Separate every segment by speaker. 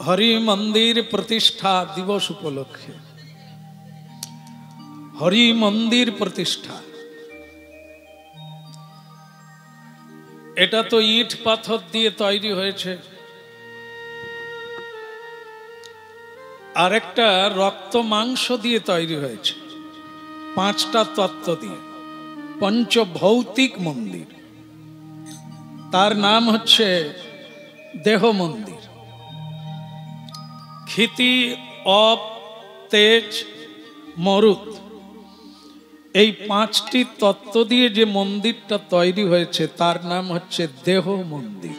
Speaker 1: হরি মন্দির প্রতিষ্ঠা দিবস উপলক্ষে হরি মন্দির প্রতিষ্ঠা, এটা তো ইট পাথর দিয়ে তৈরি হয়েছে, আর একটা রক্ত মাংস দিয়ে তৈরি হয়েছে, পাঁচটা তত্ত্ব দিয়ে পঞ্চভৌতিক মন্দির। তার নাম হচ্ছে দেহ মন্দির। ক্ষিতি, অপ, তেজ, মরুত, এই পাঁচটি তত্ত্ব দিয়ে যে মন্দিরটা তৈরি হয়েছে তার নাম হচ্ছে দেহ মন্দির।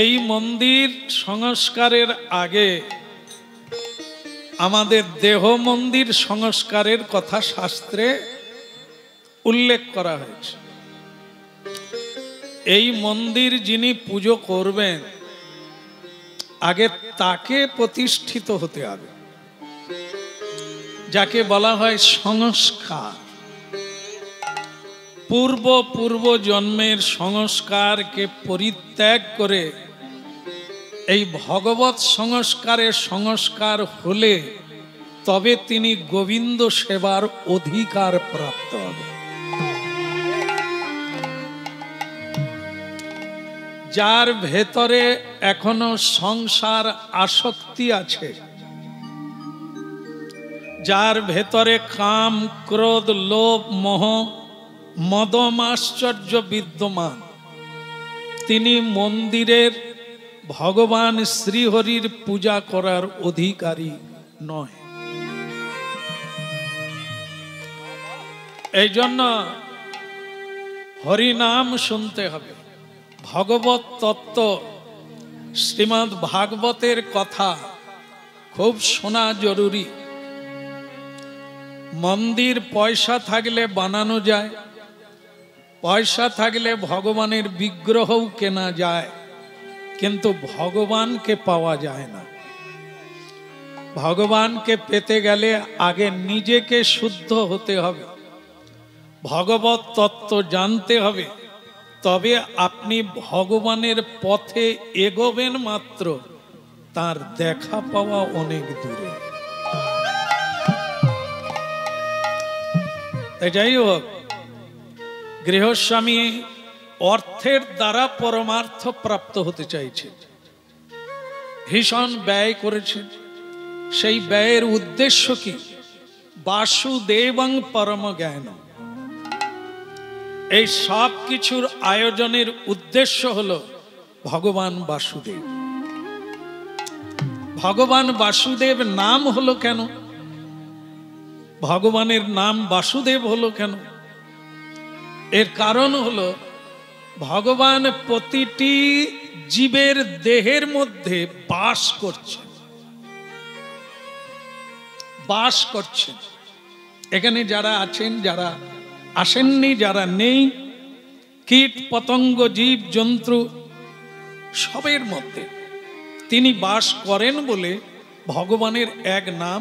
Speaker 1: এই মন্দির সংস্কারের আগে আমাদের দেহ মন্দির সংস্কারের কথা শাস্ত্রে উল্লেখ করা হয়েছে। এই মন্দির যিনি পুজো করবেন আগে তাকে প্রতিষ্ঠিত হতে হবে, যাকে বলা হয় সংস্কার। পূর্ব জন্মের সংস্কারকে পরিত্যাগ করে এই ভগবৎ সংস্কারের সংস্কার হলে তবে তিনি গোবিন্দ সেবার অধিকার প্রাপ্ত হবে। যার ভেতরে এখনো সংসার আসক্তি আছে, যার ভেতরে কাম, ক্রোধ, লোভ, মোহ, মদম আশ্চর্য বিদ্যমান, তিনি মন্দিরের ভগবান শ্রীহরির পূজা করার অধিকারী নয়। এই জন্য হরিনাম শুনতে হবে, ভগবত তত্ত্ব, শ্রীমদ্ ভাগবতের কথা খুব শোনা জরুরি। মন্দির পয়সা থাকলে বানানো যায়, পয়সা থাকলে ভগবানের বিগ্রহও কেনা যায়, কিন্তু ভগবানকে পাওয়া যায় না। ভগবানকে পেতে গেলে আগে নিজেকে শুদ্ধ হতে হবে, ভগবত তত্ত্ব জানতে হবে, তবে আপনি ভগবানের পথে এগোবেন মাত্র, তার দেখা পাওয়া অনেক দূরে। যাই হোক, গৃহস্বামী অর্থের দ্বারা পরমার্থ প্রাপ্ত হতে চাইছে, ভীষণ ব্যয় করেছেন। সেই ব্যয়ের উদ্দেশ্য কি? বাসুদেবং পরম জ্ঞান। এই সব কিছুর আয়োজনের উদ্দেশ্য হলো ভগবান বাসুদেব। ভগবান বাসুদেব নাম হলো কেন? ভগবানের নাম বাসুদেব হলো কেন? এর কারণ হলো ভগবান প্রতিটি জীবের দেহের মধ্যে বাস করছেন, বাস করছেন। এখানে যারা আছেন, যারা আসেননি, যারা নেই, কীট পতঙ্গ, জীব জন্তু সবের মধ্যে তিনি বাস করেন বলে ভগবানের এক নাম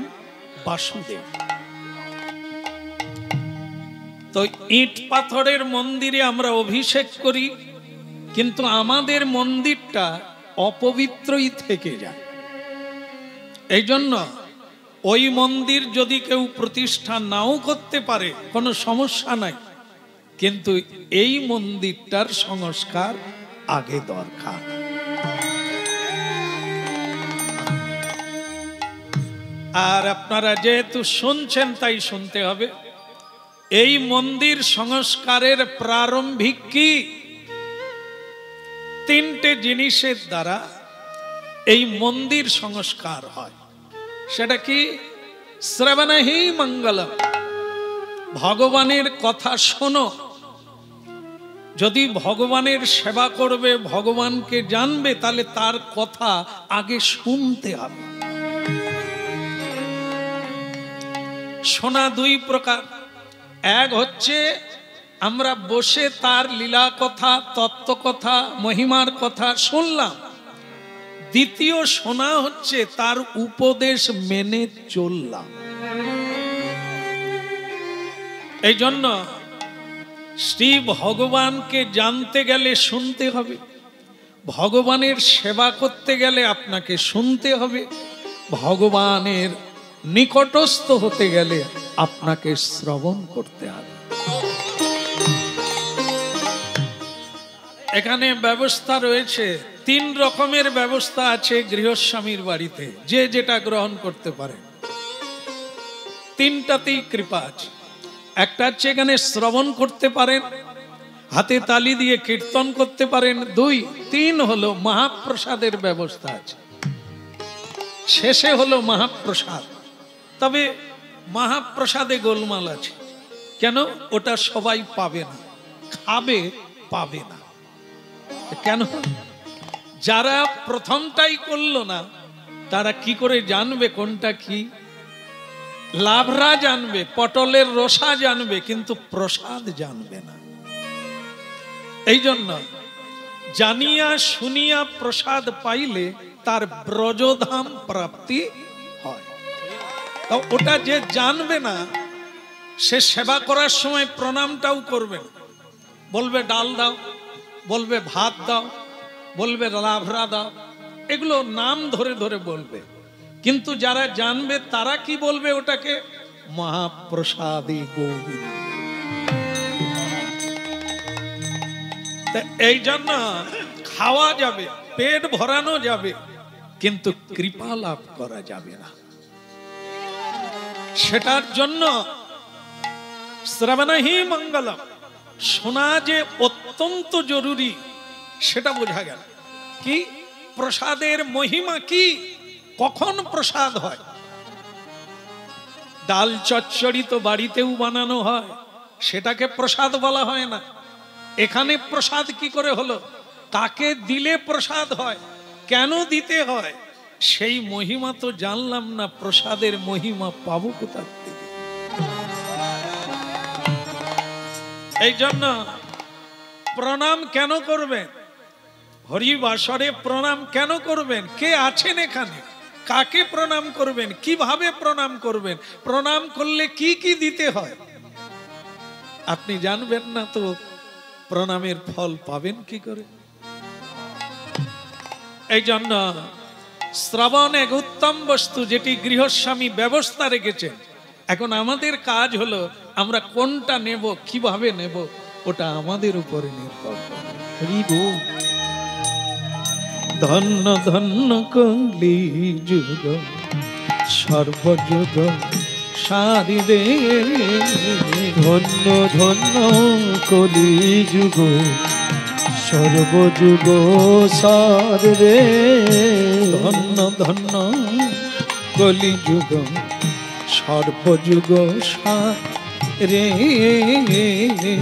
Speaker 1: বাসুদেব। তো ইট পাথরের মন্দিরে আমরা অভিষেক করি, কিন্তু আমাদের মন্দিরটা অপবিত্রই থেকে যায়। এই জন্য ওই মন্দির যদি কেউ প্রতিষ্ঠা নাও করতে পারে কোনো সমস্যা নাই, কিন্তু এই মন্দিরটার সংস্কার আগে দরকার। আর আপনারা যেহেতু শুনছেন তাই শুনতে হবে। এই মন্দির সংস্কারের প্রারম্ভিক কি? তিনটে জিনিসের দ্বারা এই মন্দির সংস্কার হয়। সেটা কি? শ্রবণহি মঙ্গলম, ভগবানের কথা শোনো। যদি ভগবানের সেবা করবে, ভগবানকে জানবে, তাহলে তার কথা আগে শুনতে হবে। শোনা দুই প্রকার। এক হচ্ছে আমরা বসে তার লীলা কথা, তত্ত্ব কথা, মহিমার কথা শুনলাম। দ্বিতীয় শোনা হচ্ছে তার উপদেশ মেনে চললাম। এই জন্য শ্রী ভগবানকে জানতে গেলে শুনতে হবে। ভগবানের সেবা করতে গেলে আপনাকে শুনতে হবে, ভগবানের নিকটস্থ হতে গেলে আপনাকে শ্রবণ করতে হবে। এখানে ব্যবস্থা রয়েছে, 3 রকমের ব্যবস্থা আছে গৃহস্বামীর বাড়িতে, যে যেটা গ্রহণ করতে পারে। 3টাতেই কৃপা আছে। একটা হচ্ছে এখানে শ্রবণ করতে পারেন, হাতে তালি দিয়ে কীর্তন করতে পারেন। 2, 3 হলো মহাপ্রসাদের ব্যবস্থা আছে। শেষে হলো মহাপ্রসাদ। তবে মহাপ্রসাদে গোলমাল আছে। কেন? ওটা সবাই পাবে না, খাবে পাবে না। কেন? যারা প্রথমটাই করলো না তারা কি করে জানবে কোনটা কি? লাভরা জানবে, পটলের রসা জানবে, কিন্তু প্রসাদ জানবে না। এই জন্য জানিয়া শুনিয়া প্রসাদ পাইলে তার ব্রজধাম প্রাপ্তি হয়। তো ওটা যে জানবে না সে সেবা করার সময় প্রণামটাও করবে না, বলবে ডাল দাও, বলবে ভাত দাও, বলবে লাভরা দাও, এগুলো নাম ধরে ধরে বলবে। কিন্তু যারা জানবে তারা কি বলবে? ওটাকে মহাপ্রসাদী গোবিন্দ। এই জন্য খাওয়া যাবে, পেট ভরানো যাবে, কিন্তু কৃপা লাভ করা যাবে না। সেটার জন্য শ্রবণহি মঙ্গলম, শোনা যে অত্যন্ত জরুরি, সেটা বোঝা গেল। কি প্রসাদের মহিমা কি, কখন প্রসাদ হয়? ডাল চচ্চড়ি তো বাড়িতেও বানানো হয়, সেটাকে প্রসাদ বলা হয় না। এখানে প্রসাদ কি করে হলো? কাকে দিলে প্রসাদ হয়, কেন দিতে হয়, সেই মহিমা তো জানলাম না। প্রসাদের মহিমা পাবো কোথা থেকে? এই জন্য প্রণাম কেন করবেন? হরিবাসরে প্রণাম কেন করবেন? কে আছেন এখানে? কাকে প্রণাম করবেন? কিভাবে প্রণাম করবেন? প্রণাম করলে কি কি দিতে হয় আপনি জানবেন না তো প্রণামের ফল পাবেন কি করে? এই জন্য শ্রবণ এক উত্তম বস্তু, যেটি গৃহস্বামী ব্যবস্থা রেখেছেন। এখন আমাদের কাজ হলো আমরা কোনটা নেব, কিভাবে নেব, ওটা আমাদের উপরে নির্ভর করে। ধন্য ধন্য কলি যুগ সর্বযুগ সারি রে,
Speaker 2: ধন্য ধন্য কলি যুগ সর্বযুগ সার রে,
Speaker 1: ধন্য ধন্য কলি যুগ সর্বযুগ সার রে,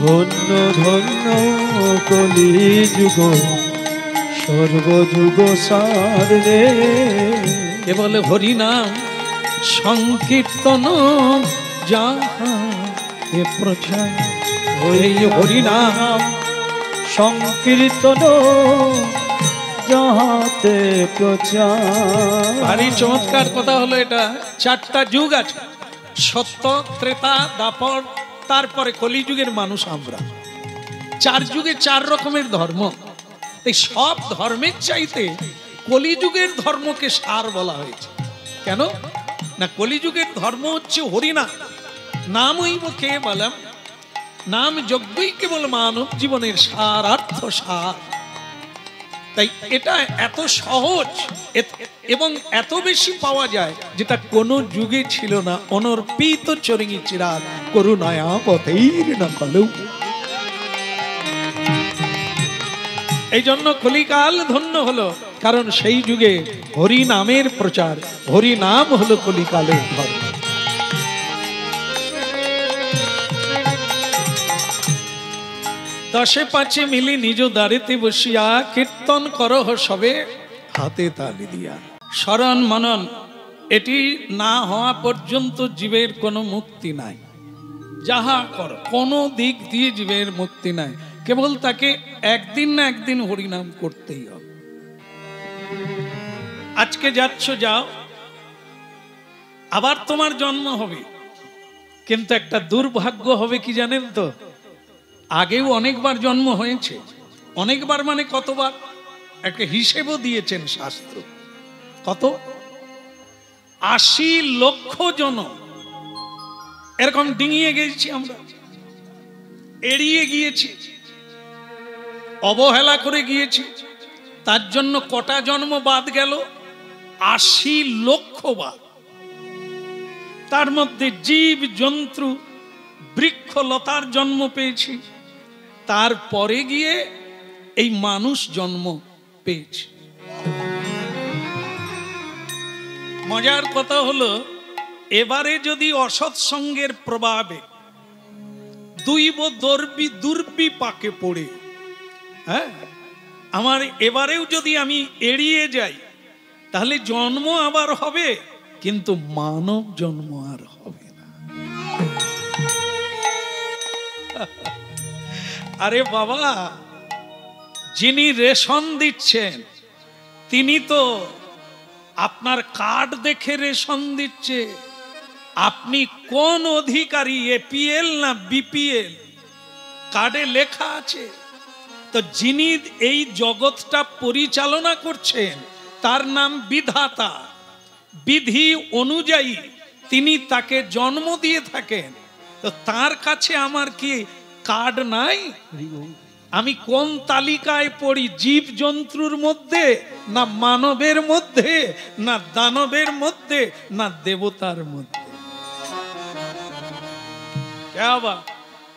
Speaker 2: ধন্য ধন্য কলি যুগ সর্বযুগ সার রে।
Speaker 1: কেবল হরিনাম সংকীর্তন যাহা এ প্রচার,
Speaker 2: ওই হরিনাম সংকীর্তন যাহাতে প্রচার।
Speaker 1: ভারী চমৎকার কথা হলো এটা। 4টা যুগ আছে, সত্য, ত্রেতা, দাপর, তারপরে কলিযুগের মানুষ আমরা। 4 যুগে 4 রকমের ধর্ম। এই সব ধর্মের চাইতে কলিযুগের ধর্মকে সার বলা হয়েছে। কেন না? কলিযুগের ধর্ম হচ্ছে হরিনাম। নামইব কেবলম, নাম যজ্ঞই কেবল মানব জীবনের সারার্থ সার। তাই এটা এত সহজ এবং এত বেশি পাওয়া যায়, যেটা কোনো যুগে ছিল না। অনর্পিত চরিঙি চিরাগ করুণায়া পথের না কলৌ। এই জন্য কলিকাল ধন্য হলো, কারণ সেই যুগে হরি নামের প্রচার, হরি নাম হলো কলিকালের ধর্ম। দশে পাঁচে মিলি নিজ দ্বারেতে বসিয়া কীর্তন করহ সবে হাতে তালি দিয়া। স্মরণ মনন এটি না হওয়া পর্যন্ত জীবের কোনো মুক্তি নাই। যাহা কর কোনো দিক দিয়ে জীবের মুক্তি নাই, কেবল তাকে একদিন না একদিন হরিনাম করতেই হবে। আজকে যাচ্ছ যাও, আবার তোমার জন্ম হবে, কিন্তু একটা দুর্ভাগ্য হবে কি জানেন তো? আগেও অনেকবার জন্ম হয়েছে। অনেকবার মানে কতবার? একটা হিসেবও দিয়েছেন শাস্ত্র। কত? 80 লক্ষ জনম এরকম ডিঙিয়ে গেছি আমরা, এড়িয়ে গিয়েছি, অবহেলা করে গিয়েছি। তার জন্য কটা জন্ম বাদ গেল? 80 লক্ষ বাদ। তার মধ্যে জীব জন্তু বৃক্ষ লতার জন্ম পেয়েছি, তারপরে গিয়ে এই মানুষ জন্ম পেয়েছি। মজার কথা হলো, এবারে যদি অসৎসঙ্গের প্রভাবে দৈব দুর্বিপাকে পড়ে, হ্যাঁ, আমার এবারেও যদি আমি এড়িয়ে যাই, তাহলে জন্ম আবার হবে, কিন্তু মানব জন্ম আর হবে না। আরে বাবা, যিনি রেশন দিচ্ছেন তিনি তো আপনার কার্ড দেখে রেশন দিচ্ছে। আপনি কোন অধিকারী, এপিএল না বিপিএল, কার্ডে লেখা আছে। তো যিনি এই জগৎটা পরিচালনা করছেন তার নাম বিধাতা। বিধি অনুযায়ী তিনি তাকে জন্ম দিয়ে থাকেন। তো তার কাছে আমার কি কার্ড নাই? আমি কোন তালিকায় পড়ি? জীব জন্তুর মধ্যে, না মানবের মধ্যে, না দানবের মধ্যে, না দেবতার মধ্যে?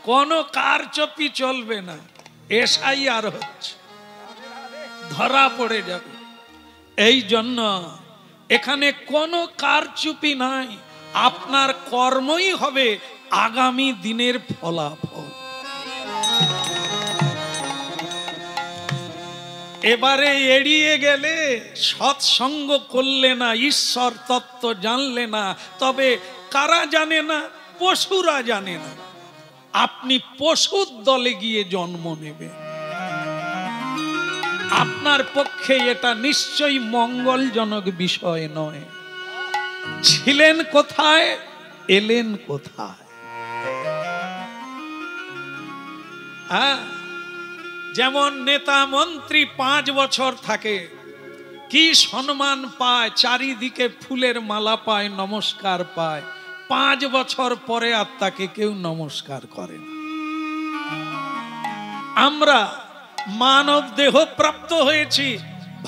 Speaker 1: কোন কারচুপি চলবে না। এসআইআর হচ্ছে, ধরা পড়ে যাবে। এই জন্য এখানে কোনো কারচুপি নাই। আপনার কর্মই হবে আগামী দিনের ফলাফল। এবারে এড়িয়ে গেলে, সৎসঙ্গ করলে না, ঈশ্বর তত্ত্ব জানলে না, তবে কারা জানে না? পশুরা জানে না। আপনি পশুর দলে গিয়ে জন্ম নেবে, আপনার পক্ষে এটা নিশ্চয়ই মঙ্গলজনক বিষয় নয়। ছিলেন কোথায়, এলেন কোথায়? যেমন নেতা মন্ত্রী 5 বছর থাকে, কি সম্মান পায়, চারিদিকে ফুলের মালা পায়, নমস্কার পায়। 5 বছর পরে আর তাকে কেউ নমস্কার করে না। আমরা মানব দেহ প্রাপ্ত হয়েছি,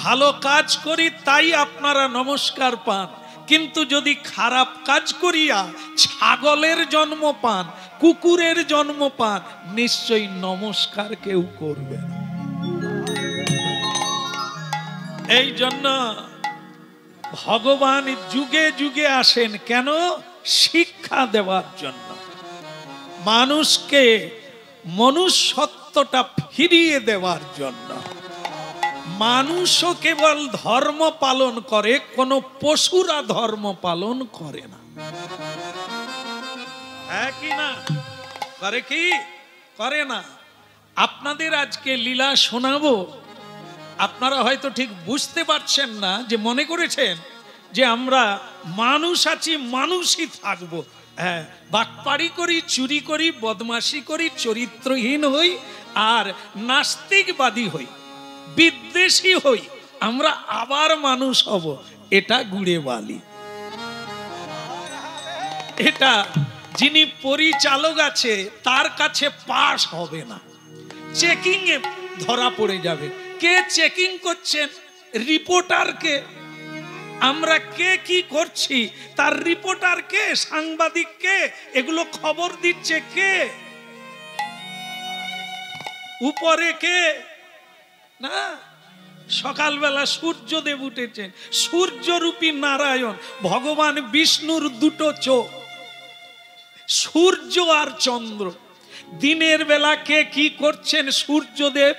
Speaker 1: ভালো কাজ করি তাই আপনারা নমস্কার পান। কিন্তু যদি খারাপ কাজ করিয়া ছাগলের জন্ম পান, কুকুরের জন্ম পান, নিশ্চয়ই নমস্কার কেউ করবে না। এই জন্য ভগবান যুগে যুগে আসেন, কেন? শিক্ষা দেওয়ার জন্য, মানুষকে মনুষ্যত্বটা ফিরিয়ে দেওয়ার জন্য। মানুষও কেবল ধর্ম পালন করে, কোন পশুরা ধর্ম পালন করে না। হ্যাঁ কি না? করে কি? করে না। আপনাদের আজকে লীলা শোনাবো। আপনারা হয়তো ঠিক বুঝতে পারছেন না, যে মনে করেছেন যে আমরা মানুষ আছি, মানুষই থাকবো। হ্যাঁ, বাটপাড়ি করি, চুরি করি, বদমাশি করি, চরিত্রহীন হই, আর নাস্তিকবাদী হই, বিদ্বেষী হই, আমরা আবার মানুষ হব। এটা গুড়ে বালি। এটা যিনি পরিচালক আছে তার কাছে পাস হবে না, চেকিং এ ধরা পড়ে যাবে। কে চেকিং করছেন? রিপোর্টারকে। আমরা কে কি করছি তার রিপোর্টার কে? সাংবাদিক কে? এগুলো খবর দিচ্ছে কে? উপরে কে? না, সকালবেলা সূর্যদেব উঠেছেন, সূর্যরূপী নারায়ণ ভগবান বিষ্ণুর 2টো চোখ, সূর্য আর চন্দ্র। দিনের বেলা কে কি করছেন? সূর্যদেব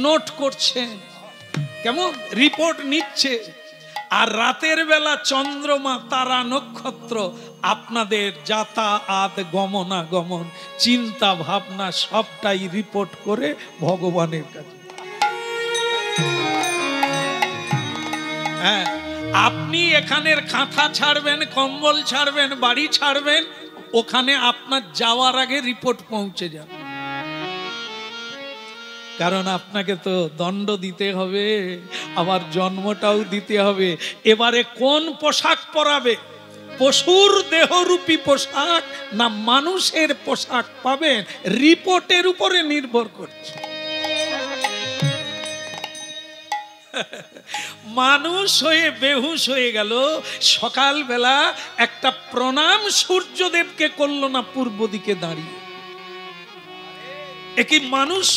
Speaker 1: নোট করছেন, কেমন রিপোর্ট নিচ্ছে। আর রাতের বেলা চন্দ্রমা, তারা, নক্ষত্র আপনাদের যাতায়াত, গমনাগমন, চিন্তা ভাবনা সবটাই রিপোর্ট করে ভগবানের কাছে। হ্যাঁ, আপনি এখানের কাঁথা ছাড়বেন, কম্বল ছাড়বেন, বাড়ি ছাড়বেন, ওখানে আপনার যাওয়ার আগে রিপোর্ট পৌঁছে যাবে। কারণ আপনাকে তো দণ্ড দিতে হবে, আবার জন্মটাও দিতে হবে। এবারে কোন পোশাক পরাবে, পশুর দেহরূপী পোশাক না মানুষের পোশাক পাবেন, রিপোর্টের উপরে নির্ভর করছে। মানুষ হয়ে বেহুশ হয়ে গেল, সকালবেলা একটা প্রণাম সূর্যদেবকে করলো না পূর্ব দিকে দাঁড়িয়ে। একই মানুষ,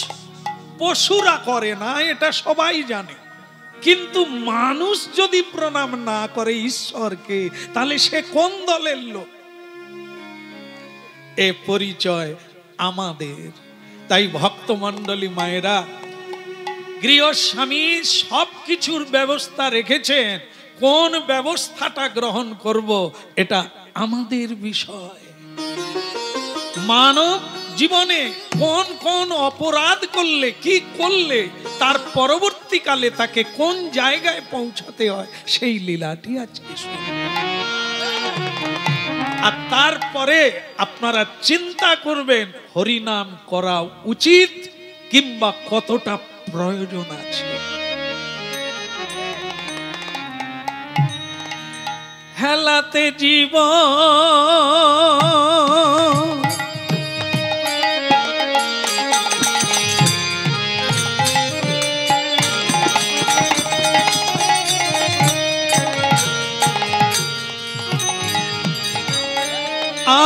Speaker 1: পশুরা করে না, এটা সবাই জানে। কিন্তু মানুষ যদি প্রণাম না করে ঈশ্বরকে, তাহলে সে কোন দলের লোক? এ পরিচয় আমাদের। তাই ভক্তমণ্ডলী মায়েরা, গৃহস্বামী সবকিছুর ব্যবস্থা রেখেছেন, কোন ব্যবস্থাটা গ্রহণ করব এটা আমাদের বিষয়। মানব জীবনে কোন কোন অপরাধ করলে, কি করলে তার পরবর্তীকালে তাকে কোন জায়গায় পৌঁছাতে হয়, সেই লীলাটি আজকে শুনুন। আর তারপরে আপনারা চিন্তা করবেন হরিনাম করা উচিত কিংবা কতটা প্রয়োজন আছে। হেলাতে জীবন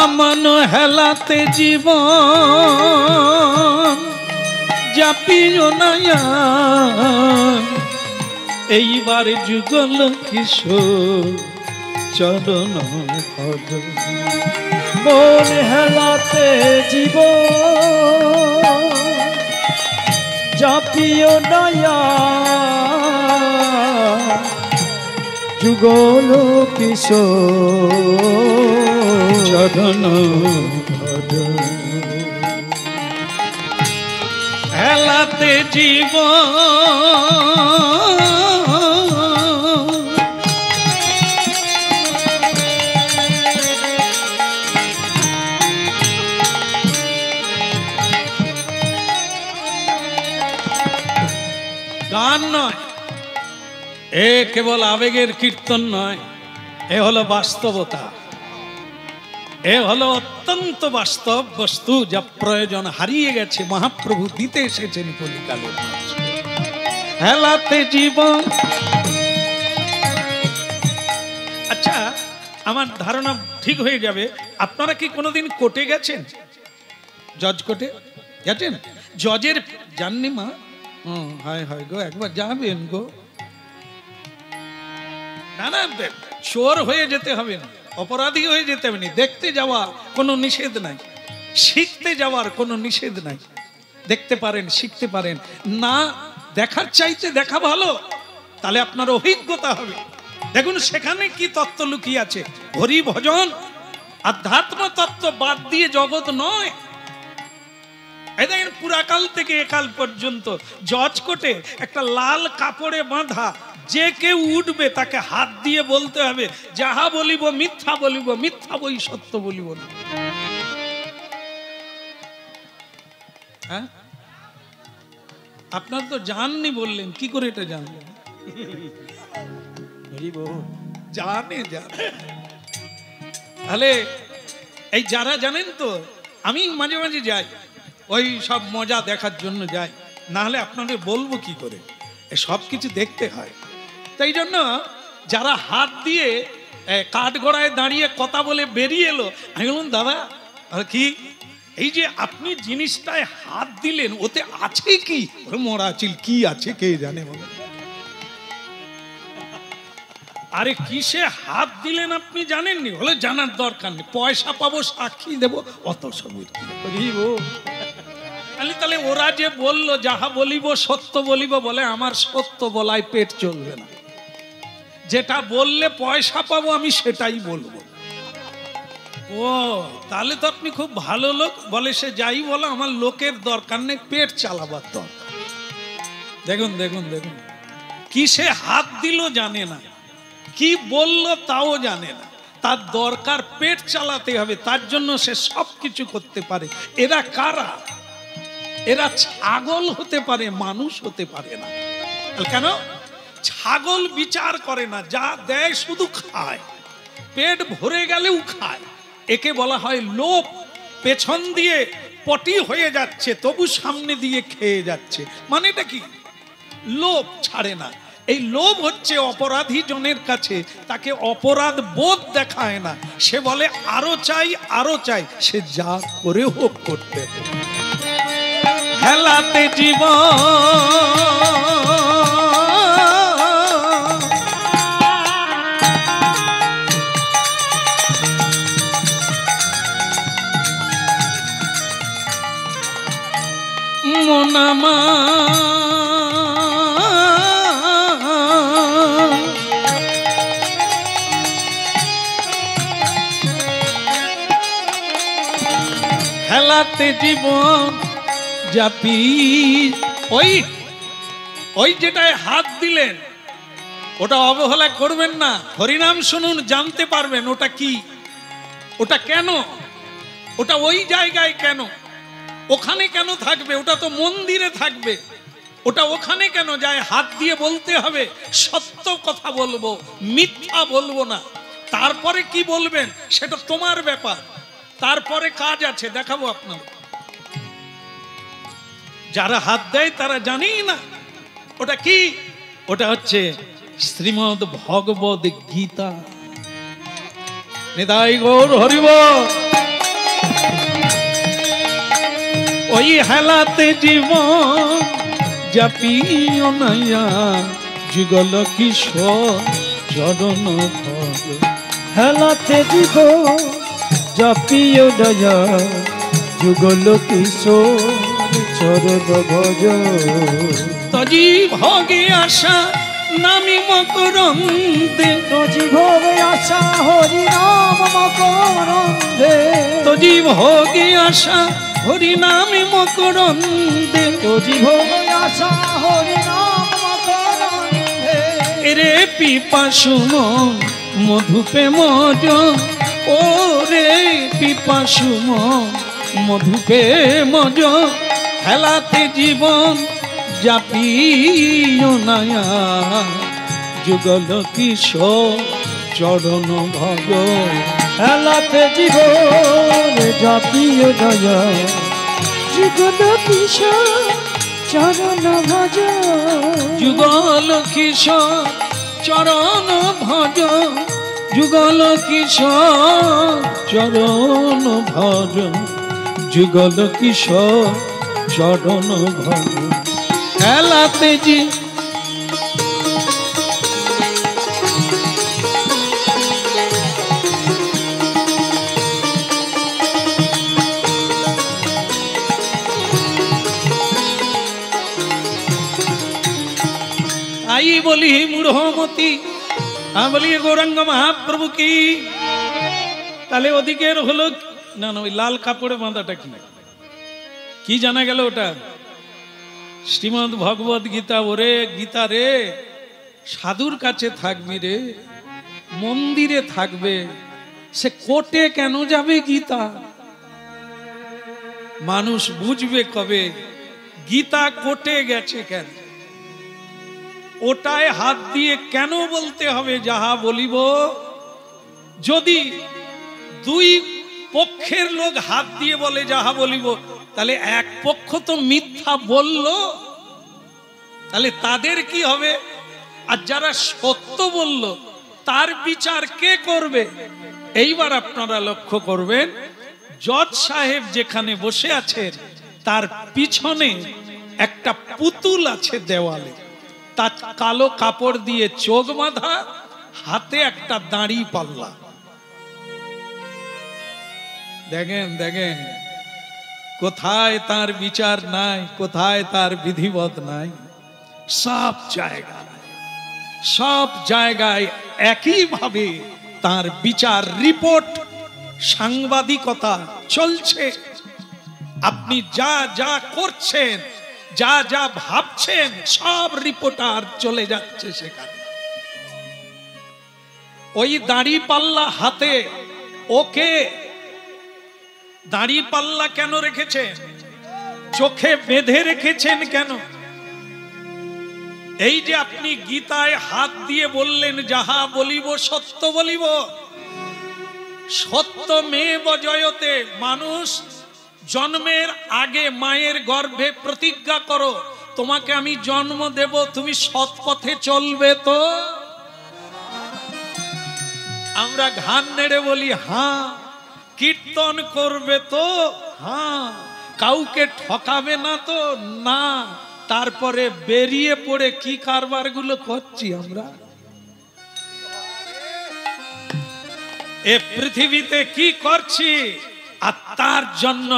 Speaker 1: আমন হেলাতে জীবন জাপিও নয়া, এইবার যুগল কিশোর চরণ পদ।
Speaker 2: মন হেলাতে জীবন জাপিও নয়া, যুগল কিশোর চরণ পদ।
Speaker 1: হেলাতে জীবন গান নয়, এ কেবল আবেগের কীর্তন নয়, এ হলো বাস্তবতা, এ হলো অত্যন্ত বাস্তব বস্তু, যা প্রয়োজন হারিয়ে গেছে, মহাপ্রভু দিতে এসেছেন কলিকালে। হেলাতে জীবন। আচ্ছা, আমার ধারণা ঠিক হয়ে যাবে। আপনারা কি কোনোদিন কোর্টে গেছেন? জজ কোর্টে গেছেন? জজের জাননি মা? হয় হয় গো, একবার যাবেন গো। না না, চোর হয়ে যেতে হবে না, অপরাধী হয়ে যেতে হবে না। দেখতে যাওয়া কোনো নিষেধ নাই, শিখতে যাওয়ার কোনো নিষেধ নাই। দেখতে পারেন, শিখতে পারেন। না দেখার চাইতে দেখা ভালো, তাহলে আপনার অভিজ্ঞতা হবে। দেখুন সেখানে কি তত্ত্ব লুকিয়ে আছে। হরি ভজন, আধ্যাত্ম তত্ত্ব বাদ দিয়ে জগৎ নয়। এই দেখেন, পুরাকাল থেকে একাল পর্যন্ত জজ কোর্টে একটা লাল কাপড়ে বাঁধা যে কেউ উঠবে তাকে হাত দিয়ে বলতে হবে, যাহা বলিব মিথ্যা বলিব, মিথ্যা বই সত্য বলিব না। হ্যাঁ, আপনার তো জাননি বললেন, কি করে এটা জানলেন? জানে জানে। তাহলে এই যারা জানেন তো, আমি মাঝে মাঝে যাই, ওই সব মজা দেখার জন্য যাই, না হলে আপনাদের বলবো কি করে, সব কিছু দেখতে হয়। তাই জন্য যারা হাত দিয়ে কাঠগড়ায় দাঁড়িয়ে কথা বলে বেরিয়ে এলো, আমি বললাম দাদা কি এই যে আপনি জিনিসটায় হাত দিলেন, ওতে আছে কি? মরা চিল কি আছে কে জানে। বলে আরে কিসে হাত দিলেন আপনি জানেননি? বলে জানার দরকার নেই, পয়সা পাবো, সাক্ষী দেবো, অত সময়। তাহলে ওরা যে বললো যাহা বলিব সত্য বলিব, বলে আমার সত্য বলায় পেট চলবে না, যেটা বললে পয়সা পাবো আমি সেটাই বলবো। ও তাহলে তো আপনি খুব ভালো লোক। বলে সে যাই বলো, আমার লোকের দরকার নেই, পেট চালাবার দরকার। দেখুন দেখুন দেখুন, কিসে হাত দিল জানে না, কি বলল তাও জানে না, তার দরকার পেট চালাতে হবে, তার জন্য সে সব কিছু করতে পারে। এরা কারা? এরা ছাগল হতে পারে, মানুষ হতে পারে না। কেন? ছাগল বিচার করে না, যা দেয় শুধু খায়, পেট ভরে গেলেও খায়। একে বলা হয় লোভ। পেছন দিয়ে পটি হয়ে যাচ্ছে তবু সামনে দিয়ে খেয়ে যাচ্ছে, মানে এটা কি? লোভ ছাড়ে না। এই লোভ হচ্ছে অপরাধী জনের কাছে, তাকে অপরাধ বোধ দেখায় না। সে বলে আরো চাই, আরো চাই, সে যা করে হোক করতে। হেলাতে জীবন মনামা হেলাতে জীবন জাপি। ওই যেটায় হাত দিলেন ওটা অবহেলা করবেন না। হরিনাম শুনুন, জানতে পারবেন ওটা কি, ওটা কেন, ওটা ওই জায়গায় কেন, ওখানে কেন থাকবে? ওটা তো মন্দিরে থাকবে। ওটা ওখানে কেন যায়? হাত দিয়ে বলতে হবে সত্য কথা বলবো, মিথ্যা বলবো না। তারপরে কি বলবেন সেটা তোমার ব্যাপার। তারপরে কাজ আছে, দেখাবো আপনার। যারা হাত দেয় তারা জানেই না ওটা কি। ওটা হচ্ছে শ্রীমদ ভগবদ গীতা। নিতাই গৌর হরিব। ওই হেলাতে জীবন জাপিও নাইয়া যুগল কিশোর চরণ ভজ।
Speaker 2: হেলাতে জীবন জাপিও নাইয়া যুগল কিশোর চরণ ভজ।
Speaker 1: তজি ভোগে আশা নামি মকরন্দে,
Speaker 2: তজি ভোগে আশা হরি নাম মকরন্দে,
Speaker 1: তজি ভোগে আশা হরি নামে মকরন্দে,
Speaker 2: তজি ভোগে আশা হরি নাম মকরন্দে।
Speaker 1: রে পিপাসু মধুপে মজ, ও রে পিপাসু মধুপে মজ। হেলাতে জীবন জাপিও নায়া যুগল কিশোর চরণ ভজ।
Speaker 2: হেলাতে জীবন জাপিও নায়া যুগল কিশোর চরণ ভজ।
Speaker 1: যুগল কিশোর চরণ ভজ, যুগল কিশোর চরণ ভজ, যুগল কিশোর চরণ ভজ। হেলাতে জি आई बोली मूढ़मती, हाँ बोलिए गौरांग महाप्रभु की। তাহলে ওদিকের হলো না, না ওই লাল কাপড়ে বাঁধাটা কি জানা গেল? ওটা শ্রীমদ ভগবদ গীতা। ওরে গীতা রে, সাধুর কাছে থাকবি রে, মন্দিরে থাকবে, সে কোর্টে কেন যাবে গীতা? মানুষ বুঝবে কবে গীতা কোর্টে গেছে কেন? ওটায় হাত দিয়ে কেন বলতে হবে যাহা বলিব? যদি দুই পক্ষের লোক হাত দিয়ে বলে যাহা বলিব, তাহলে এক পক্ষ তো মিথ্যা বলল, তাহলে তাদের কি হবে? আর যারা সত্য বলল তার বিচার কে করবে? এইবার আপনারা লক্ষ্য করবেন, জজ সাহেব যেখানে বসে আছেন তার পিছনে একটা পুতুল আছে দেওয়ালে, তার কালো কাপড় দিয়ে চোখ বাঁধা, হাতে একটা দাঁড়ি পাল্লা। দেখেন দেখেন কোথায় তার বিচার নাই, কোথায় তার বিধিবদ্ধ নাই। সব জায়গায় একই ভাবে তার বিচার রিপোর্ট, সাংবাদিকতা চলছে। আপনি যা যা করছেন, যা যা ভাবছেন, সব রিপোর্টার চলে যাচ্ছে সেখানে। ওই দাড়ি পাল্লা হাতে, ওকে দাড়ি পাল্লা কেন রেখেছে? চোখে বেঁধে রেখেছেন কেন? এই যে আপনি গীতায় হাত দিয়ে বললেন, যাহা বলিব সত্য বলিব, সত্যমেব জয়তে। মানুষ জন্মের আগে মায়ের গর্ভে প্রতিজ্ঞা করো, তোমাকে আমি জন্ম দেব, তুমি সৎ পথে চলবে তো? আমরা ঘাড় নেড়ে বলি হ্যাঁ। কীর্তন করবে তো? হ্যাঁ। কাউকে ঠকাবে না তো? না। তারপরে বেরিয়ে পড়ে কি কারবার গুলো করছি আমরা? এ পৃথিবীতে কি করছি? আর তার জন্য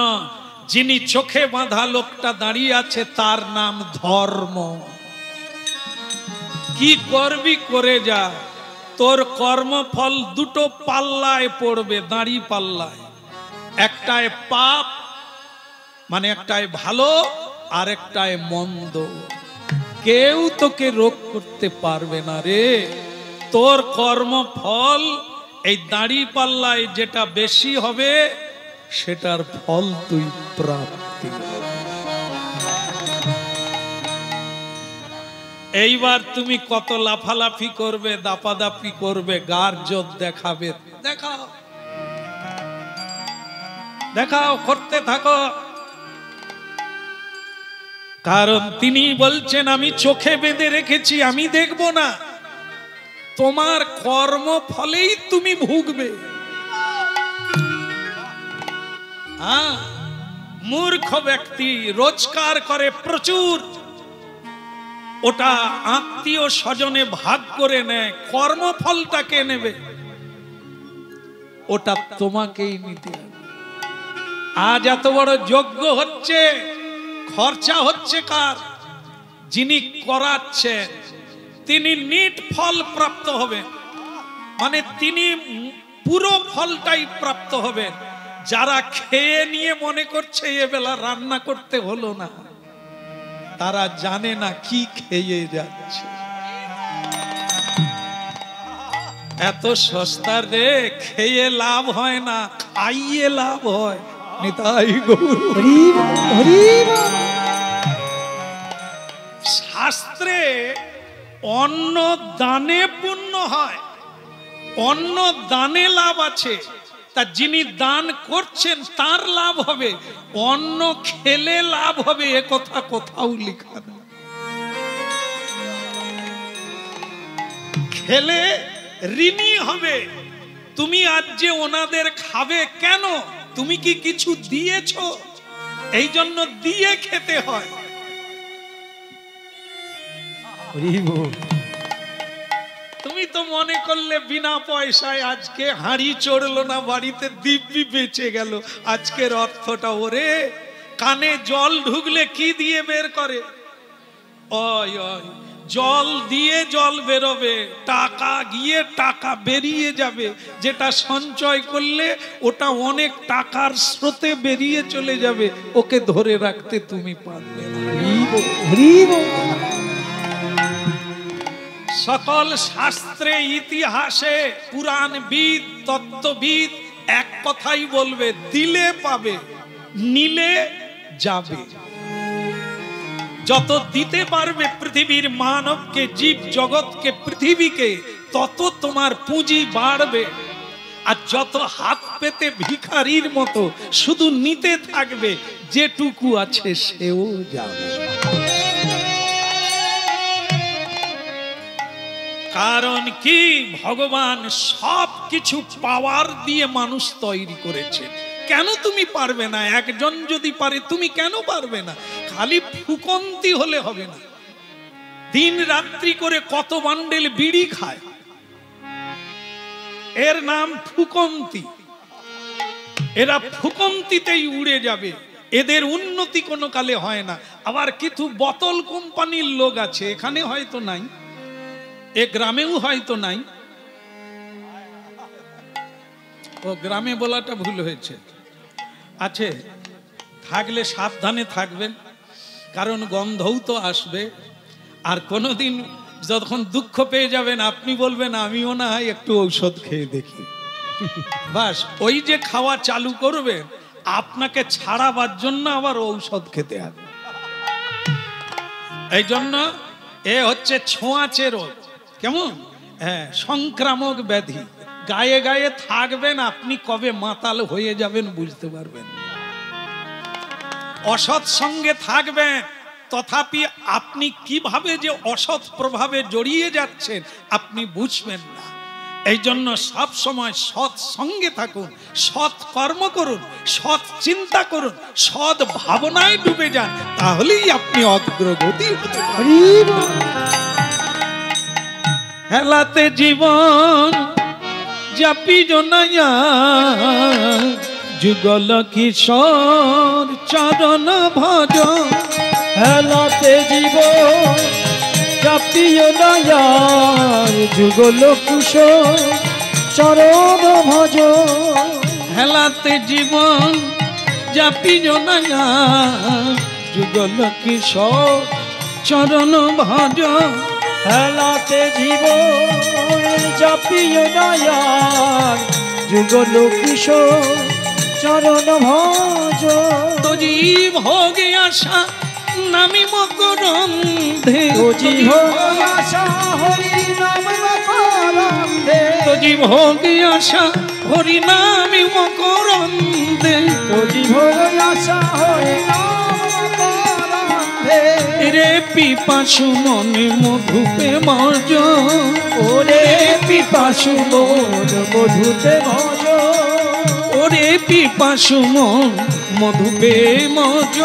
Speaker 1: যিনি চোখে বাঁধা লোকটা দাঁড়িয়ে আছে তার নাম ধর্ম। কি করবি করে যা, তোর কর্মফল দুটো পাল্লায় পড়বে, দাঁড়ি পাল্লায়। একটায় পাপ, মানে একটায় ভালো, আর একটায় মন্দ। কেউ তোকে রোধ করতে পারবে না রে। তোর কর্মফল এই দাঁড়ি পাল্লায় যেটা বেশি হবে সেটার ফল তুই প্রাপ্তি। এইবার তুমি কত লাফালাফি করবে, দাপাদাপি করবে, গার জোর দেখাবে, দেখাও দেখাও, করতে থাকো। কারণ তিনি বলছেন, আমি চোখে বেঁধে রেখেছি, আমি দেখব না। তোমার কর্ম ফলেই তুমি ভুগবে। মূর্খ ব্যক্তি রোজগার করে প্রচুর, ওটা আত্মীয় স্বজনে ভাগ করে নেয়, কর্মফলটা কে নেবে? ওটা তোমাকেই নিতে হবে। আজ এত বড় যজ্ঞ হচ্ছে, খরচা হচ্ছে কার? যিনি করাচ্ছেন তিনি নিট ফল প্রাপ্ত হবেন, মানে তিনি পুরো ফলটাই প্রাপ্ত হবেন। যারা খেয়ে নিয়ে মনে করছে এ বেলা রান্না করতে হলো না, তারা জানে না কি খেয়ে যাচ্ছে। এত সস্তা রে, খেয়ে লাভ হয় না, খাইয়ে লাভ হয়। নিতাই গৌর। শাস্ত্রে অন্ন দানে পুণ্য হয়, অন্ন দানে লাভ আছে। তা যিনি দান করছেন তার লাভ হবে, অন্ন খেলে লাভ হবে এ কথা কোথাও লেখা নেই। খেলে ঋণী হবে। তুমি আজ যে ওনাদের খাবে কেন? তুমি কি কিছু দিয়েছো? এই জন্য দিয়ে খেতে হয়। তুমি তো মনে করলে বিনা পয়সায় আজকে হাঁড়ি চড়লো না, বাড়িতে দিব্যি বেঁচে গেল। আজকের অর্থটা ওরে, কানে জল ঢুকলে কি দিয়ে বের করে? ওই ওই জল দিয়ে জল বেরোবে, টাকা গিয়ে টাকা বেরিয়ে যাবে। যেটা সঞ্চয় করলে ওটা অনেক টাকার স্রোতে বেরিয়ে চলে যাবে, ওকে ধরে রাখতে তুমি পারবে না। সকল শাস্ত্রে, ইতিহাসে পুরাণবিদ, তত্ত্ববিদ এক কথাই বলবে, দিলে পাবে, নিলে যাবে। যত দিতে পারবে পৃথিবীর মানবকে, জীব জগৎকে, পৃথিবীকে, তত তোমার পুঁজি বাড়বে। আর যত হাত পেতে ভিখারির মতো শুধু নিতে থাকবে, যেটুকু আছে সেও যাবে। কারণ কি? ভগবান সব কিছু পাওয়ার দিয়ে মানুষ তৈরি করেছে। কেন তুমি পারবে না? একজন যদি পারে তুমি কেন পারবে না? খালি ফুকন্তি হলে হবে না। দিন রাত্রি করে কত বান্ডেল বিড়ি খায়, এর নাম ফুকন্তি। এরা ফুকন্তিতেই উড়ে যাবে, এদের উন্নতি কোনো কালে হয় না। আবার কিছু বোতল কোম্পানির লোক আছে, এখানে হয়তো নাই, এ গ্রামেও হয়তো নাই। ও গ্রামে বলাটা ভুল হয়েছে, আছে, থাকলে সাবধানে থাকবেন, কারণ গন্ধও তো আসবে। আর কোনোদিন যখন দুঃখ পেয়ে যাবেন আপনি বলবেন আমিও না হয় একটু ঔষধ খেয়ে দেখি, বাস ওই যে খাওয়া চালু করবেন, আপনাকে ছাড়াবার জন্য আবার ঔষধ খেতে হবে। এই জন্য এ হচ্ছে ছোঁয়াচে রোগ, কেমন? হ্যাঁ, সংক্রামক ব্যাধি। গায়ে গায়ে থাকবেন, আপনি কবে মাতাল হয়ে যাবেন বুঝতে পারবেন। অসৎ সঙ্গে থাকবেন, তথাপি আপনি কিভাবে যে অসৎ প্রভাবে জড়িয়ে যাচ্ছেন আপনি বুঝবেন না। এই জন্য সব সময় সৎ সঙ্গে থাকুন, সৎ কর্ম করুন, সৎ চিন্তা করুন, সৎ ভাবনায় ডুবে যান, তাহলেই আপনি অগ্রগতি হতে পারেন। হেলাতে জীবন যাপি জনায়া, যুগল কিশোর চরণ ভজ।
Speaker 2: হেলাতে জীবন যাপিও নয়া, যুগল কিশোর চরণ ভজ।
Speaker 1: হেলাতে জীবন যাপি জনায়া, যুগল কিশোর চরণ ভজ।
Speaker 2: হেলাতে জীবন যাপিও নয়া, যুগল কিশোর চরণ ভজ।
Speaker 1: তোজি ভোগে আশা নামি মকরন্ধে,
Speaker 2: তোজি ভোগে আশা হরি নাম মকরন্ধে।
Speaker 1: তোজি ভোগে আশা হরি নামি মকরন্ধে।
Speaker 2: তোজি ভোগে আশা হরি নাম মকরন্ধে।
Speaker 1: রে পিপাসু মনে মধুপে মজ,
Speaker 2: ওরে পিপাসু মন মধুতে ভজ।
Speaker 1: ওরে পিপাসু মন মধুপে মজ।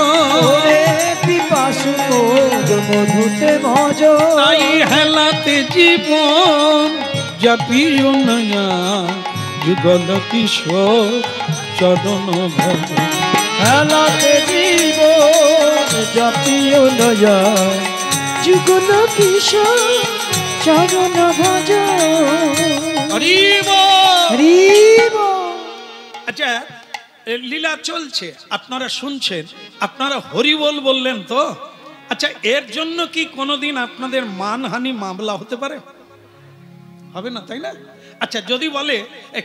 Speaker 2: ওরে পিপাসু মন মধুতে ভজ।
Speaker 1: তাই হেলাতে জীবন যাপিও নয়া, যুগল কিশোর চরণ ভজ।
Speaker 2: হেলাতে জীবন যাপিও নয়া, যুগল কিশোর চরণ ভজ।
Speaker 1: হরি বল।
Speaker 2: হরি বল।
Speaker 1: আচ্ছা, লীলা চলছে, আপনারা শুনছেন, আপনারা হরিবল বললেন তো। আচ্ছা, এর জন্য কি কোনোদিন আপনাদের মানহানি মামলা হতে পারে? হবে না, তাই না? আচ্ছা, যদি বলে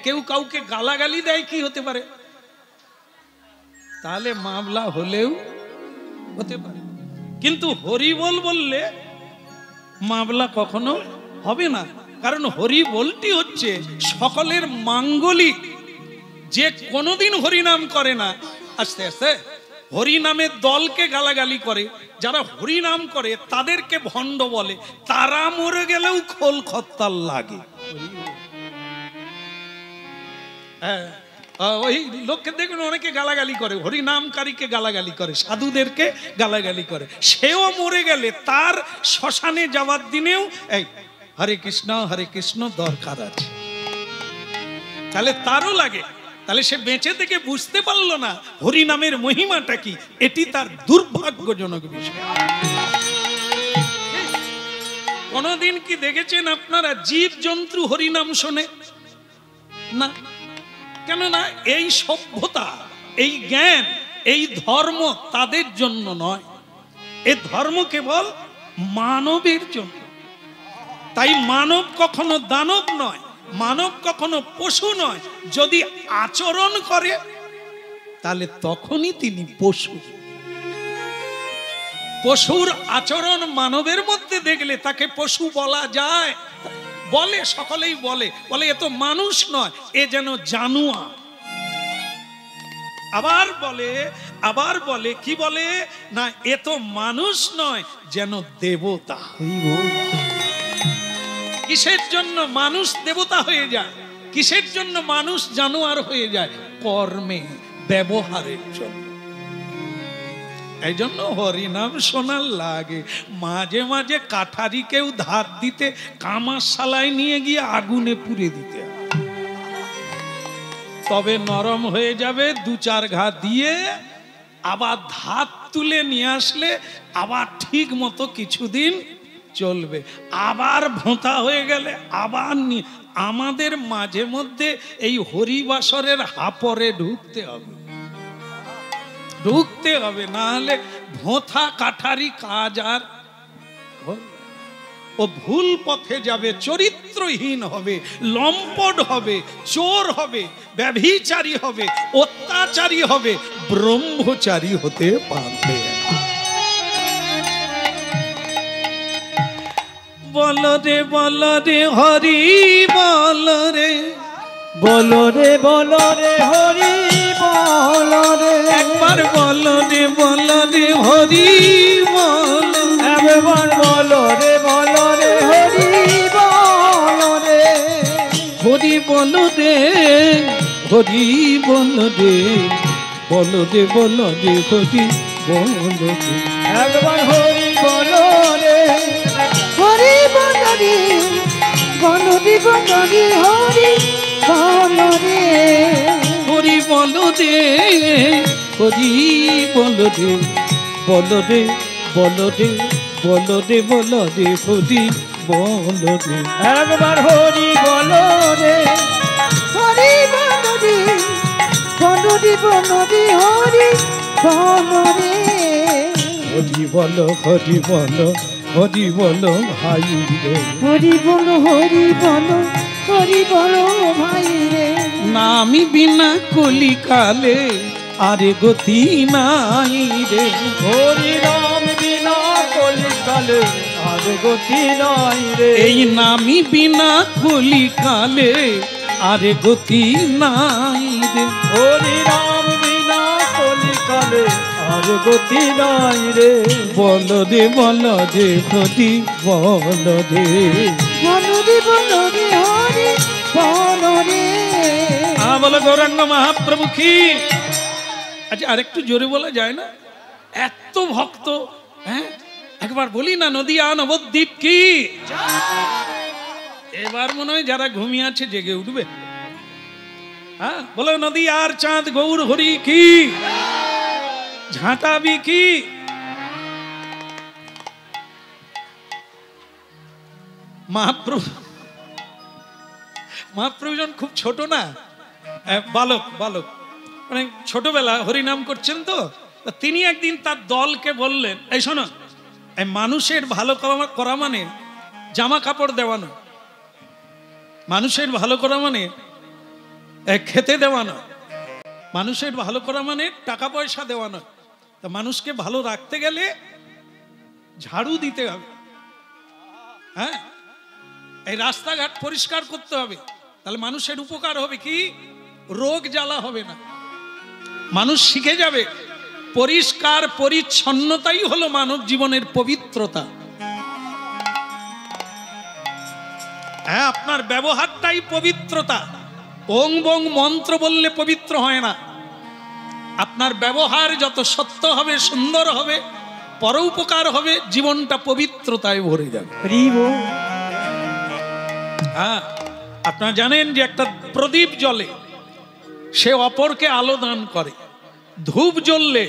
Speaker 1: কেউ কাউকে গালাগালি দেয়, কি হতে পারে? তাহলে মামলা হলেও হতে পারে। কিন্তু হরিবল বললে মামলা কখনো হবে না, কারণ হরিবলটি হচ্ছে সকলের মাঙ্গলিক। যে কোনোদিন হরিনাম করে না, আস্তে আস্তে হরিনামের দলকে গালাগালি করে, যারা হরিনাম করে তাদেরকে ভণ্ড বলে, তারা মরে গেলেও খোল খত্তার লাগে। হ্যাঁ, ওই লোককে দেখুন, অনেকে গালাগালি করে, হরিনামকারীকে গালাগালি করে, সাধুদেরকে গালাগালি করে। সেও মরে গেলে তার শ্মশানে যাওয়ার দিনেও এই হরে কৃষ্ণ দরকার আছে, তাহলে তারও লাগে। তাহলে সে বেঁচে থেকে বুঝতে পারলো না হরিনামের মহিমাটা কি। এটি তার দুর্ভাগ্যজনক বিষয়। কোনদিন কি দেখেছেন আপনারা জীব জন্তু হরিনাম শোনে না? কেন না? এই সভ্যতা, এই জ্ঞান, এই ধর্ম তাদের জন্য নয়। এই ধর্ম কেবল মানবের জন্য। তাই মানব কখনো দানব নয়, মানব কখনো পশু নয়। যদি আচরণ করে তাহলে তখনই তিনি পশু। পশুর আচরণ মানবের মধ্যে দেখলে তাকে পশু বলা যায়। বলে, সকলেই বলে, এ তো মানুষ নয়, এ যেন জানোয়ার। আবার বলে কি বলে না, এ তো মানুষ নয়, যেন দেবতা। কিসের জন্য মানুষ দেবতা হয়ে যায়? কিসের জন্য মানুষ জানোয়ার হয়ে যায়? কর্মে, ব্যবহারের জন্য। এই জন্য হরিনাম শোনার লাগে। মাঝে মাঝে কাঠারি কেউ ধার দিতে কামার শালায় নিয়ে গিয়ে আগুনে পুড়ে দিতে, তবে নরম হয়ে যাবে। 2-4 ঘা দিয়ে আবার ধার তুলে নিয়ে আসলে আবার ঠিক মতো কিছুদিন চলবে। আবার ভোঁতা হয়ে গেলে আবার আমাদের মাঝে মধ্যে এই হরিবাসরের হাপরে ঢুকতে হবে, না হলে ভোঁতা কাঠারি কাজ আর। ও ভুল পথে যাবে, চরিত্রহীন হবে, লম্পট হবে, চোর হবে, ব্যভিচারী হবে, অত্যাচারী হবে, ব্রহ্মচারী হতে পারবে না। বলো রে হরি বলো রে,
Speaker 2: বলো রে হরি বলো রে,
Speaker 1: একবার বলো রে হরি বলো,
Speaker 2: একবার বলো রে হরি বলো রে,
Speaker 1: হরি বলো রে হরি বলো রে, বলো রে হরি বলো রে,
Speaker 2: একবার হরি বলো রে হরি বলো রে, বলো রে হরি বলো রে,
Speaker 1: হরি বলো রে হরি বলো রে, বলো রে হরি বলো রে,
Speaker 2: একবার হরি বলো রে হরি বলো রে, বলো রে হরি বলো রে,
Speaker 1: হরি বলো ভাই রে,
Speaker 2: হরি বলো ভাই রে,
Speaker 1: নামি বিনা কলিকালে আরে গতি নাই রে,
Speaker 2: হরি নাম বিনা কলিকালে আর গতি নাই রে,
Speaker 1: এই নামি বিনা কলিকালে আরে গতি নাই রে,
Speaker 2: হরি নাম বিনা কলিকালে আর গতি নাই রে,
Speaker 1: বলো রে হরি বলো রে,
Speaker 2: বলো রে হরি বলো রে,
Speaker 1: বলো গৌরাঙ্গ মহাপ্রভু কি। আচ্ছা আরেকটু জোরে বলা যায় না? এত ভক্ত, হ্যাঁ একবার বলি না, নদিয়া নবদ্বীপ কি। এবার মনে হয় যারা ঘুমিয়ে আছে জেগে উঠবে। হ্যাঁ বলো নদিয়ার চাঁদ গৌর হরি কি, ঝাঁটাবি কি। মহাপ্রভু জন খুব ছোট না, বালক মানে ছোটবেলা হরিনাম করছেন তো, তিনি একদিন তার দলকে বললেন, এই শোনো, এই মানুষের ভালো করা মানে জামা কাপড় দেওয়ানো, মানুষের ভালো করা মানে খেতে দেওয়ানো, মানুষের ভালো করা মানে টাকা পয়সা দেওয়ানো। তা মানুষকে ভালো রাখতে গেলে ঝাড়ু দিতে হবে, হ্যাঁ এই রাস্তাঘাট পরিষ্কার করতে হবে, তাহলে মানুষের উপকার হবে, কি রোগ জ্বালা হবে না, মানুষ শিখে যাবে। পরিষ্কার পরিচ্ছন্নতাই হলো মানব জীবনের পবিত্রতা। হ্যাঁ আপনার ব্যবহারটাই পবিত্রতা। ওং বং মন্ত্র বললে পবিত্র হয় না। আপনার ব্যবহার যত সত্য হবে, সুন্দর হবে, পরোপকার হবে, জীবনটা পবিত্রতায় ভরে যাবে। হ্যাঁ আপনারা জানেন যে একটা প্রদীপ জ্বলে, সে অপরকে আলো দান করে, ধূপ জ্বললে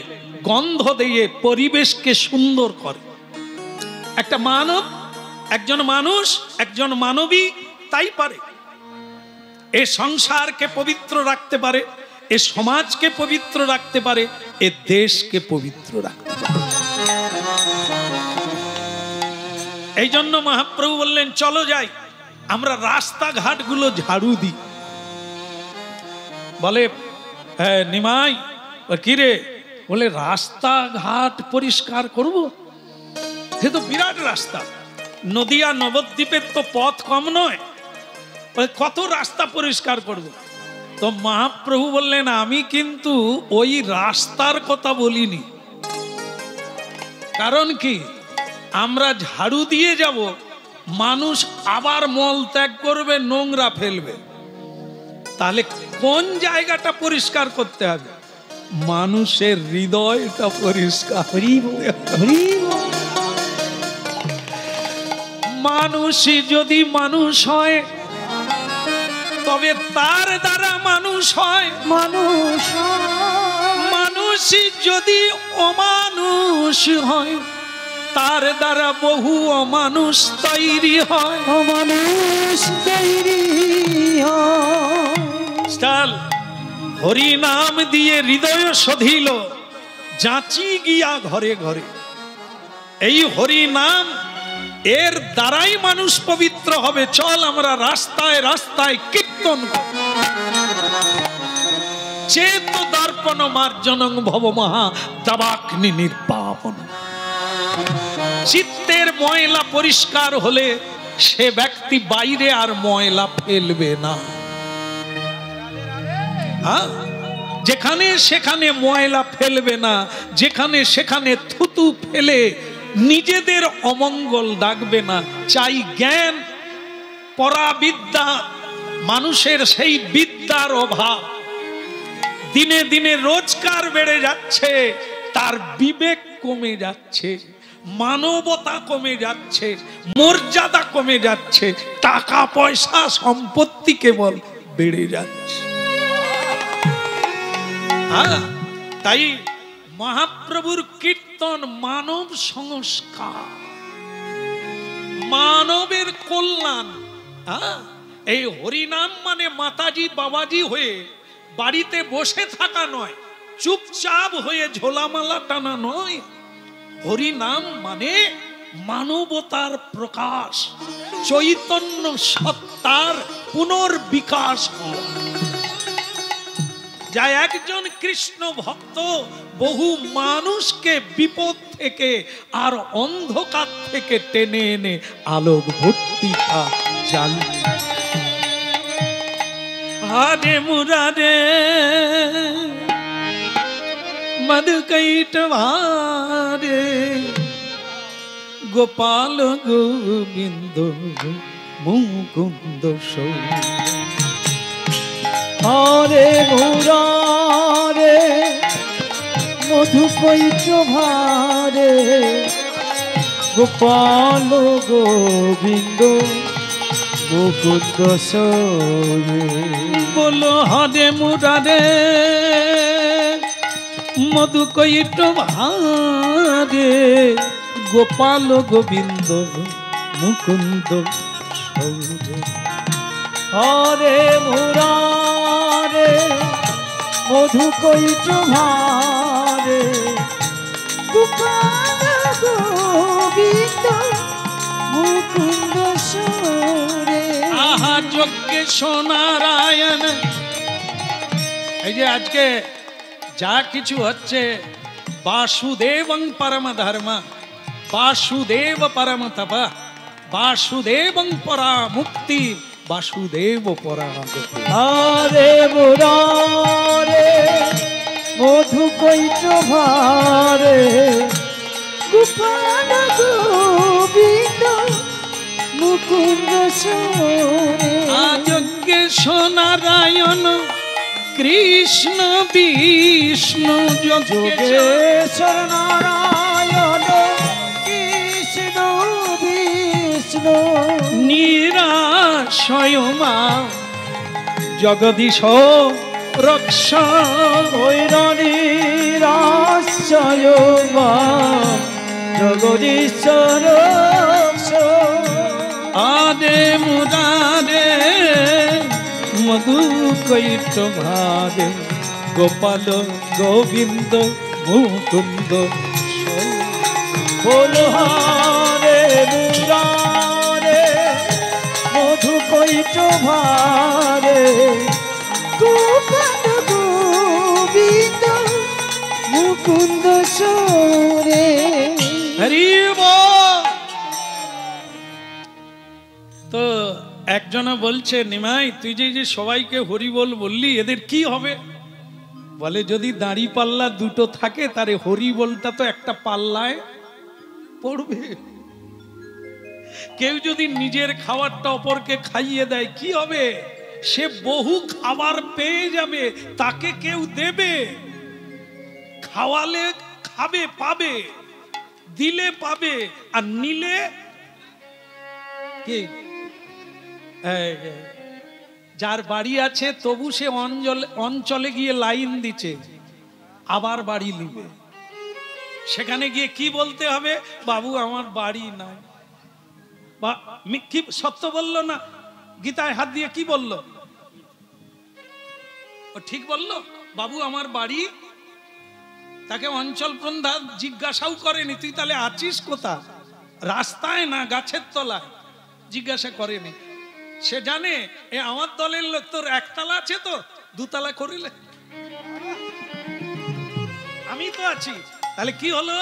Speaker 1: গন্ধ দিয়ে পরিবেশকে সুন্দর করে। একটা মানব, একজন মানুষ, একজন মানবী তাই পারে। এ সংসারকে পবিত্র রাখতে পারে, এ সমাজকে পবিত্র রাখতে পারে, এ দেশকে পবিত্র রাখতে পারে। এই জন্য মহাপ্রভু বললেন, চলো যাই আমরা রাস্তাঘাটগুলো ঝাড়ু দিই। বলে হ্যাঁ নিমাই কি রে, বলে রাস্তাঘাট পরিষ্কার করব, সে তো বিরাট রাস্তা, নদিয়া নবদ্বীপের তো পথ কম নয়, কত রাস্তা পরিষ্কার করব। তো মহাপ্রভু বললেন, আমি কিন্তু ওই রাস্তার কথা বলিনি। কারণ কি, আমরা ঝাড়ু দিয়ে যাব, মানুষ আবার মল ত্যাগ করবে, নোংরা ফেলবে, তাহলে কোন জায়গাটা পরিষ্কার করতে হবে? মানুষের হৃদয়টা পরিষ্কার। মানুষই যদি মানুষ হয়, তবে তার দ্বারা মানুষ হয়। মানুষই যদি অমানুষ হয়, তার দ্বারা বহু অমানুষ তৈরি হয়। হরি নাম দিয়ে হৃদয় শোধিল, যাচি গিয়া ঘরে ঘরে। এই হরি নাম, এর দ্বারাই মানুষ পবিত্র হবে। চল আমরা রাস্তায় রাস্তায় কীর্তন চেত দর্পণ মার্জনং ভব মহা দাবাগ্নি নির্বাপন। চিত্তের ময়লা পরিষ্কার হলে সে ব্যক্তি বাইরে আর ময়লা ফেলবে না। যেখানে সেখানে ময়লা ফেলবে না, যেখানে সেখানে থুতু ফেলে নিজেদের অমঙ্গল ডাকবে না। চাই জ্ঞান, পরাবিদ্যা। মানুষের সেই বিদ্যার অভাব, দিনে দিনে রোজগার বেড়ে যাচ্ছে, তার বিবেক কমে যাচ্ছে, মানবতা কমে যাচ্ছে, মর্যাদা কমে যাচ্ছে, টাকা পয়সা সম্পত্তি কেবল বেড়ে যাচ্ছে। তাই মহাপ্রভুর কীর্তন মানব সংস্কার, মানবের কল্যাণ। এই হরিনাম মানে মাতাজি বাবাজি হয়ে বাড়িতে বসে থাকা নয়, চুপচাপ হয়ে ঝোলামালা টানা নয়। হরিনাম মানে মানবতার প্রকাশ, চৈতন্য সত্তার পুনর্বিকাশ। যা একজন কৃষ্ণ ভক্ত বহু মানুষকে বিপদ থেকে আর অন্ধকার থেকে টেনে এনে আলোক ভর্তিকা জ্বালিয়ে। হরে মুরারে মধুকৈটভারে গোপাল গোবিন্দ মুকুন্দ সৌ।
Speaker 2: হরে মুরারে মধুকৈটভারে গোপাল গোবিন্দ মুকুন্দ সৌরে।
Speaker 1: বলো হরে মুরারে মধুকৈটভারে গোপাল গোবিন্দ মুকুন্দ সৌরে।
Speaker 2: হরে মুরারে মধুকৈটভারে গোপাল গোবিন্দ মুকুন্দ সৌরে।
Speaker 1: আহা যজ্ঞেশ নারায়ণ। এই যে আজকে যা কিছু হচ্ছে, বাসুদেবং পরম ধর্ম, বাসুদেব পরম তপ, বাসুদেবং পরা মুক্তি, বাসুদেব পরা গতি।
Speaker 2: হরে মুরারে মধুকৈটভারে গোপাল গোবিন্দ মুকুন্দ সৌরে।
Speaker 1: যজ্ঞেশ নারায়ণ কৃষ্ণ বিষ্ণু।
Speaker 2: যোগেশ্বর নারায়ণ কৃষ্ণ বিষ্ণু।
Speaker 1: নিরাশয় মা জগদীশ রক্ষ।
Speaker 2: নিরাশয় মা জগদীশ রক্ষ।
Speaker 1: আরে মুরারে মধুকৈটভারে গোপাল গোবিন্দ মুকুন্দ সৌ।
Speaker 2: বলো হরে মুরারে মধুকৈটভারে গোপাল গোবিন্দ মুকুন্দ সৌরে।
Speaker 1: হরি বল। তো একজনা বলছে, নিমাই তুই যে সবাইকে হরি বল বললি, এদের কি হবে? বলে যদি দাড়ি পাল্লা দুটো থাকে তারে হরি বলটা তো একটা পাল্লায় পড়বে। কেউ যদি নিজের খাবারটা অপরকে খাইয়ে দেয় কি হবে? সে বহু খাবার পেয়ে যাবে, তাকে কেউ দেবে, খাওয়ালে খাবে, পাবে, দিলে পাবে, আর নিলে কি? যার বাড়ি আছে তবু সে অঞ্চলে গিয়ে লাইন দিচ্ছে, আবার বাড়ি নিবে। সেখানে গিয়ে কি বলতে হবে? বাবু আমার বাড়ি নাই। বা কি সত্য বললো না? গীতায় হাত দিয়ে কি বলল? ও ঠিক বলল, বাবু আমার বাড়ি। তাকে অঞ্চল প্রধান জিজ্ঞাসাও করেনি তুই তাহলে আছিস কোথা। রাস্তায় না গাছের তলায়, জিজ্ঞাসা করেনি। সে জানে এ আমার দলের লোক, তোর একতলা আছে তো দুতলা করিলে, আমি তো আছি। তাহলে কি হলো?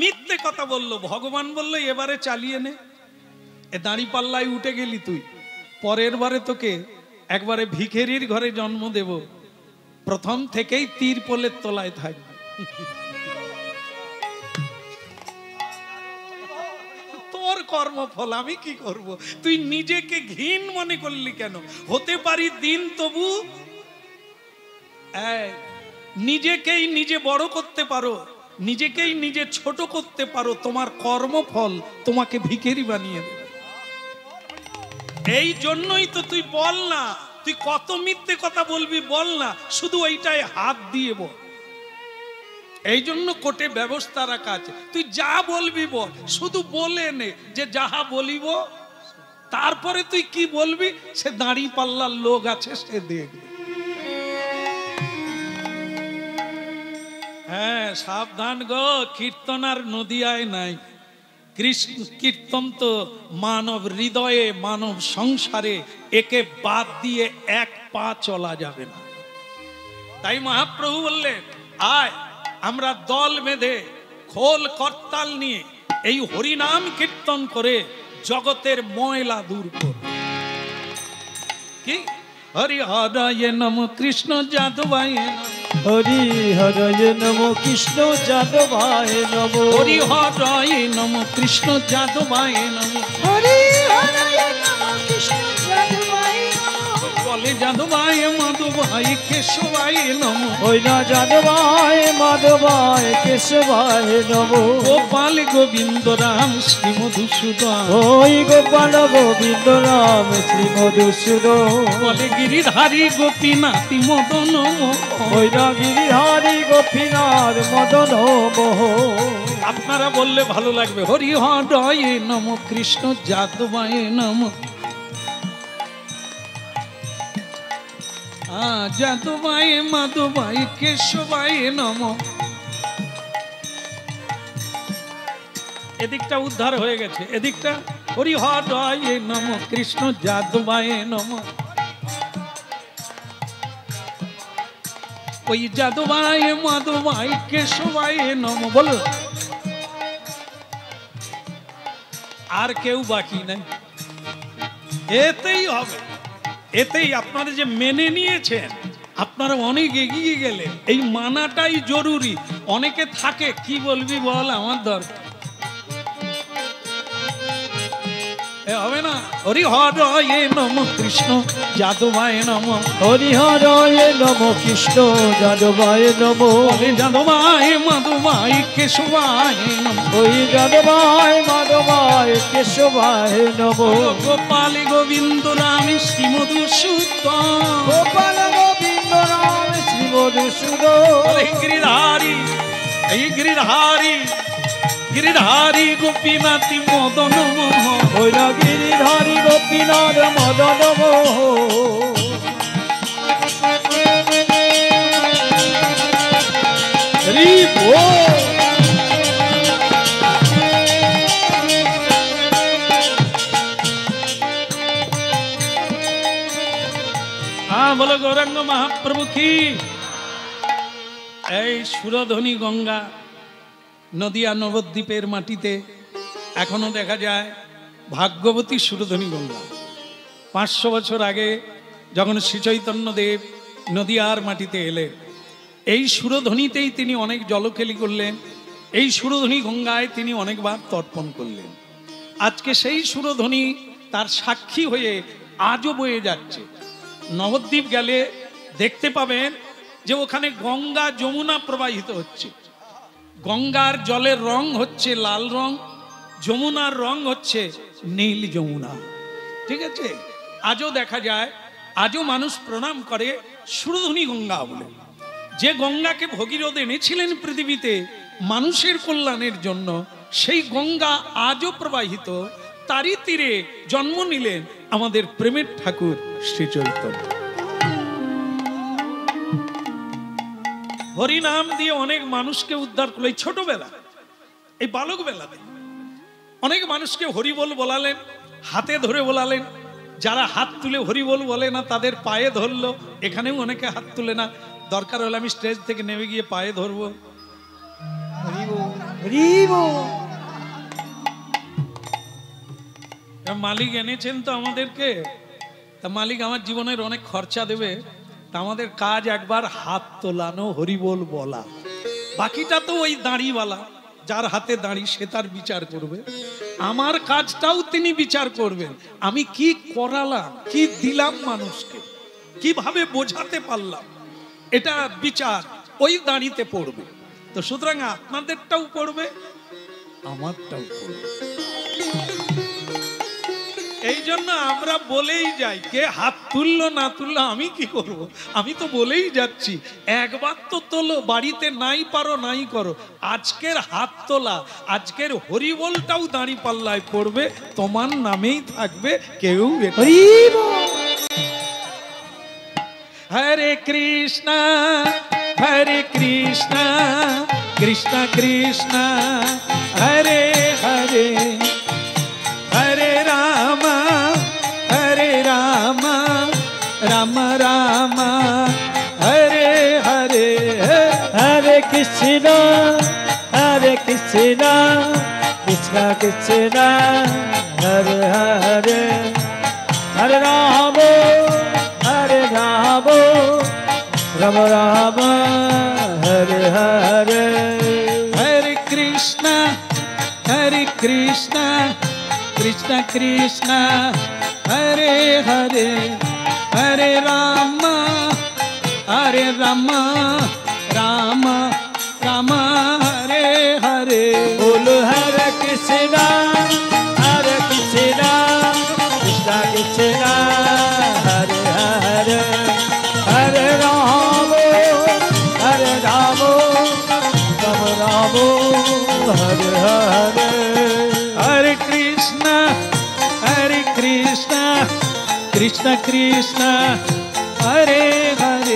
Speaker 1: মিথ্যে কথা বললো। ভগবান বললো এবারে চালিয়ে নে, এ দাঁড়ি পাল্লায় উঠে গেলি তুই, পরের বারে তোকে একবারে ভিখেরির ঘরে জন্ম দেব, প্রথম থেকেই তীর পোলের তলায় থাকবে। তোর কর্মফল, আমি কি করব? তুই নিজেকে ঘিন মনে করলি কেন? হতে পারি দিন, তবু নিজেকেই নিজে বড় করতে পারো, নিজেকেই নিজে ছোট করতে পারো। তোমার কর্মফল তোমাকে ভিখারি বানিয়ে দেবে। এই জন্যই তো তুই বল না, তুই কত মিথ্যে কথা বলবি বল না, শুধু ওইটাই হাত দিয়ে বল। এই জন্য কোর্টে ব্যবস্থা রাখা আছে, তুই যা বলবি বল, শুধু বলে নে যে যাহা বলিব, তারপরে তুই কি বলবি সে দাঁড়ি পাল্লার লোক আছে সে দেখবে। হ্যাঁ, সাবধান গো, কীর্তন আর নদিয়ায় নাই। কৃষ্ণ কীর্তন তো মানব হৃদয়ে, মানব সংসারে, একে বাদ দিয়ে এক পা চলা যাবে না। তাই মহাপ্রভু বললেন আয় আমরা দল বেঁধে খোল করতাল নিয়ে এই হরিনাম কীর্তন করে জগতের ময়লা দূর কর। কি হরি হরায় নম কৃষ্ণ যাদবায় নম,
Speaker 2: হরি হরায় নম কৃষ্ণ যাদবায় নম,
Speaker 1: হরি হরায় নম কৃষ্ণ যাদবায় নম,
Speaker 2: হরি হরায় নম কৃষ্ণ যাদবায় নম,
Speaker 1: বলে যাদবায় মাধবায় কেশবায় নম,
Speaker 2: ওই না যাদবায় মাধবায় কেশবায় নম,
Speaker 1: গোপাল গোবিন্দ রাম শ্রী মধুসূদন,
Speaker 2: ওই গোপাল গোবিন্দ রাম শ্রী মধুসূদন,
Speaker 1: বলে গিরিধারী গোপীনাথী মদন মোহন,
Speaker 2: ওই না গিরিধারী গোপীনাথ মদন মোহন।
Speaker 1: আপনারা বললে ভালো লাগবে। হরি হরায় নম কৃষ্ণ যাদবায় নম, যাদবায় মাধবায় কেশবায় নম। এদিকটা উদ্ধার হয়ে গেছে, এদিকটা হরি হরায় নম কৃষ্ণ যাদবায় নম, ওই যাদবায় মাধবায় কেশবায় নম। বলো আর কেউ বাকি নাই, এতেই হবে। এতেই আপনারা যে মেনে নিয়েছেন, আপনারা অনেক এগিয়ে গেলেন। এই মানাটাই জরুরি। অনেকে থাকে কি বলবি বল, আমার দরকার হবে না। হরি হরায় নম কৃষ্ণ যাদবায় নম,
Speaker 2: হরি হরায় নম কৃষ্ণ যাদবায় নম,
Speaker 1: বলে যাদবায় মাধবায় কেশবায় নম,
Speaker 2: ওই যাদবায় মাধবায় কেশবায় নম,
Speaker 1: গোপাল গোবিন্দ রাম শ্রী মধুসূদন,
Speaker 2: গোপাল গোবিন্দ রাম শ্রী মধুসূদন,
Speaker 1: গিরিধারী এই গিরিধারী গিরিধারী গোপীনাথী মদন মোহন,
Speaker 2: ওই না গিরিধারী গোপীনাথ মদন মোহন। হরি বল।
Speaker 1: বলো গৌরাঙ্গ মহাপ্রভু কি। এই সুরধ্বনি গঙ্গা নদিয়া নবদ্বীপের মাটিতে এখনো দেখা যায় ভাগ্যবতী সুরধ্বনি গঙ্গা। 500 বছর আগে যখন শ্রী চৈতন্য দেব নদিয়ার মাটিতে এলেন, এই সুরধ্বনিতেই তিনি অনেক জলকেলি করলেন, এই সুরধ্বনি গঙ্গায় তিনি অনেকবার তর্পণ করলেন। আজকে সেই সুরধ্বনি তার সাক্ষী হয়ে আজও বয়ে যাচ্ছে। নবদ্বীপ গেলে দেখতে পাবেন যে ওখানে গঙ্গা যমুনা প্রবাহিত হচ্ছে। গঙ্গার জলের রং হচ্ছে লাল রং, যমুনার রং হচ্ছে নীল যমুনা। ঠিক আছে, আজও দেখা যায়, আজও মানুষ প্রণাম করে সুরধ্বনি গঙ্গা বলে। যে গঙ্গাকে ভগীরথ এনেছিলেন পৃথিবীতে মানুষের কল্যাণের জন্য, সেই গঙ্গা আজও প্রবাহিত। তারই তীরে জন্ম নিলেন আমাদের প্রেমের ঠাকুর শ্রী চৈতন্য। হরিনাম দিয়ে অনেক মানুষকে উদ্ধার করলো এই ছোটবেলা, এই বালক বেলাতে। অনেক মানুষকে হরিবোল বলালেন, হাতে ধরে বলালেন। যারা হাত তুলে হরিবোল বলে না তাদের পায়ে ধরলো। এখানেও অনেকে হাত তুলে না, দরকার হলে আমি স্টেজ থেকে নেমে গিয়ে পায়ে ধরবো। মালিক এনেছেন তো আমাদেরকে, তা মালিক আমার জীবনের অনেক খরচা দেবে, তা আমাদের কাজ একবার হাত তোলানো, হরিবোল বলা। বাকিটা তো ওই দাঁড়িওয়ালা, যার হাতে দাঁড়ি সে তার বিচার করবে। আমার কাজটাও তিনি বিচার করবেন। আমি কি করালাম, কি দিলাম মানুষকে, কিভাবে বোঝাতে পারলাম, এটা বিচার ওই দাঁড়িতে পড়বে। তো সুতরাং আপনাদেরটাও পড়বে, আমারটাও পড়বে। এই জন্য আমরা বলেই যাই, কে হাত তুললো না তুললো আমি কি করব, আমি তো বলেই যাচ্ছি একবার তো তোলো, বাড়িতে নাই পারো নাই করো। আজকের হাত তোলা, আজকের হরিবোলটাও দাঁড়ি পাল্লায় পড়বে, তোমার নামেই থাকবে, কেউ হরে কৃষ্ণ হরে কৃষ্ণ কৃষ্ণ কৃষ্ণ হরে হরে হরে রাম রাম রাম হরে হরে
Speaker 2: হরে কৃষ্ণ কৃষ্ণ কৃষ্ণ হরে হরে হরে রাম রাম রাম হরে হরে
Speaker 1: হরে কৃষ্ণ কৃষ্ণ কৃষ্ণ হরে হরে হরে রাম রাম রাম হরে হরে।
Speaker 2: बोलो हरे कृष्ण कृष्ण कृष्ण हरे हरे हरे राम राम राम हरे हरे
Speaker 1: हरे कृष्ण कृष्ण कृष्ण हरे हरे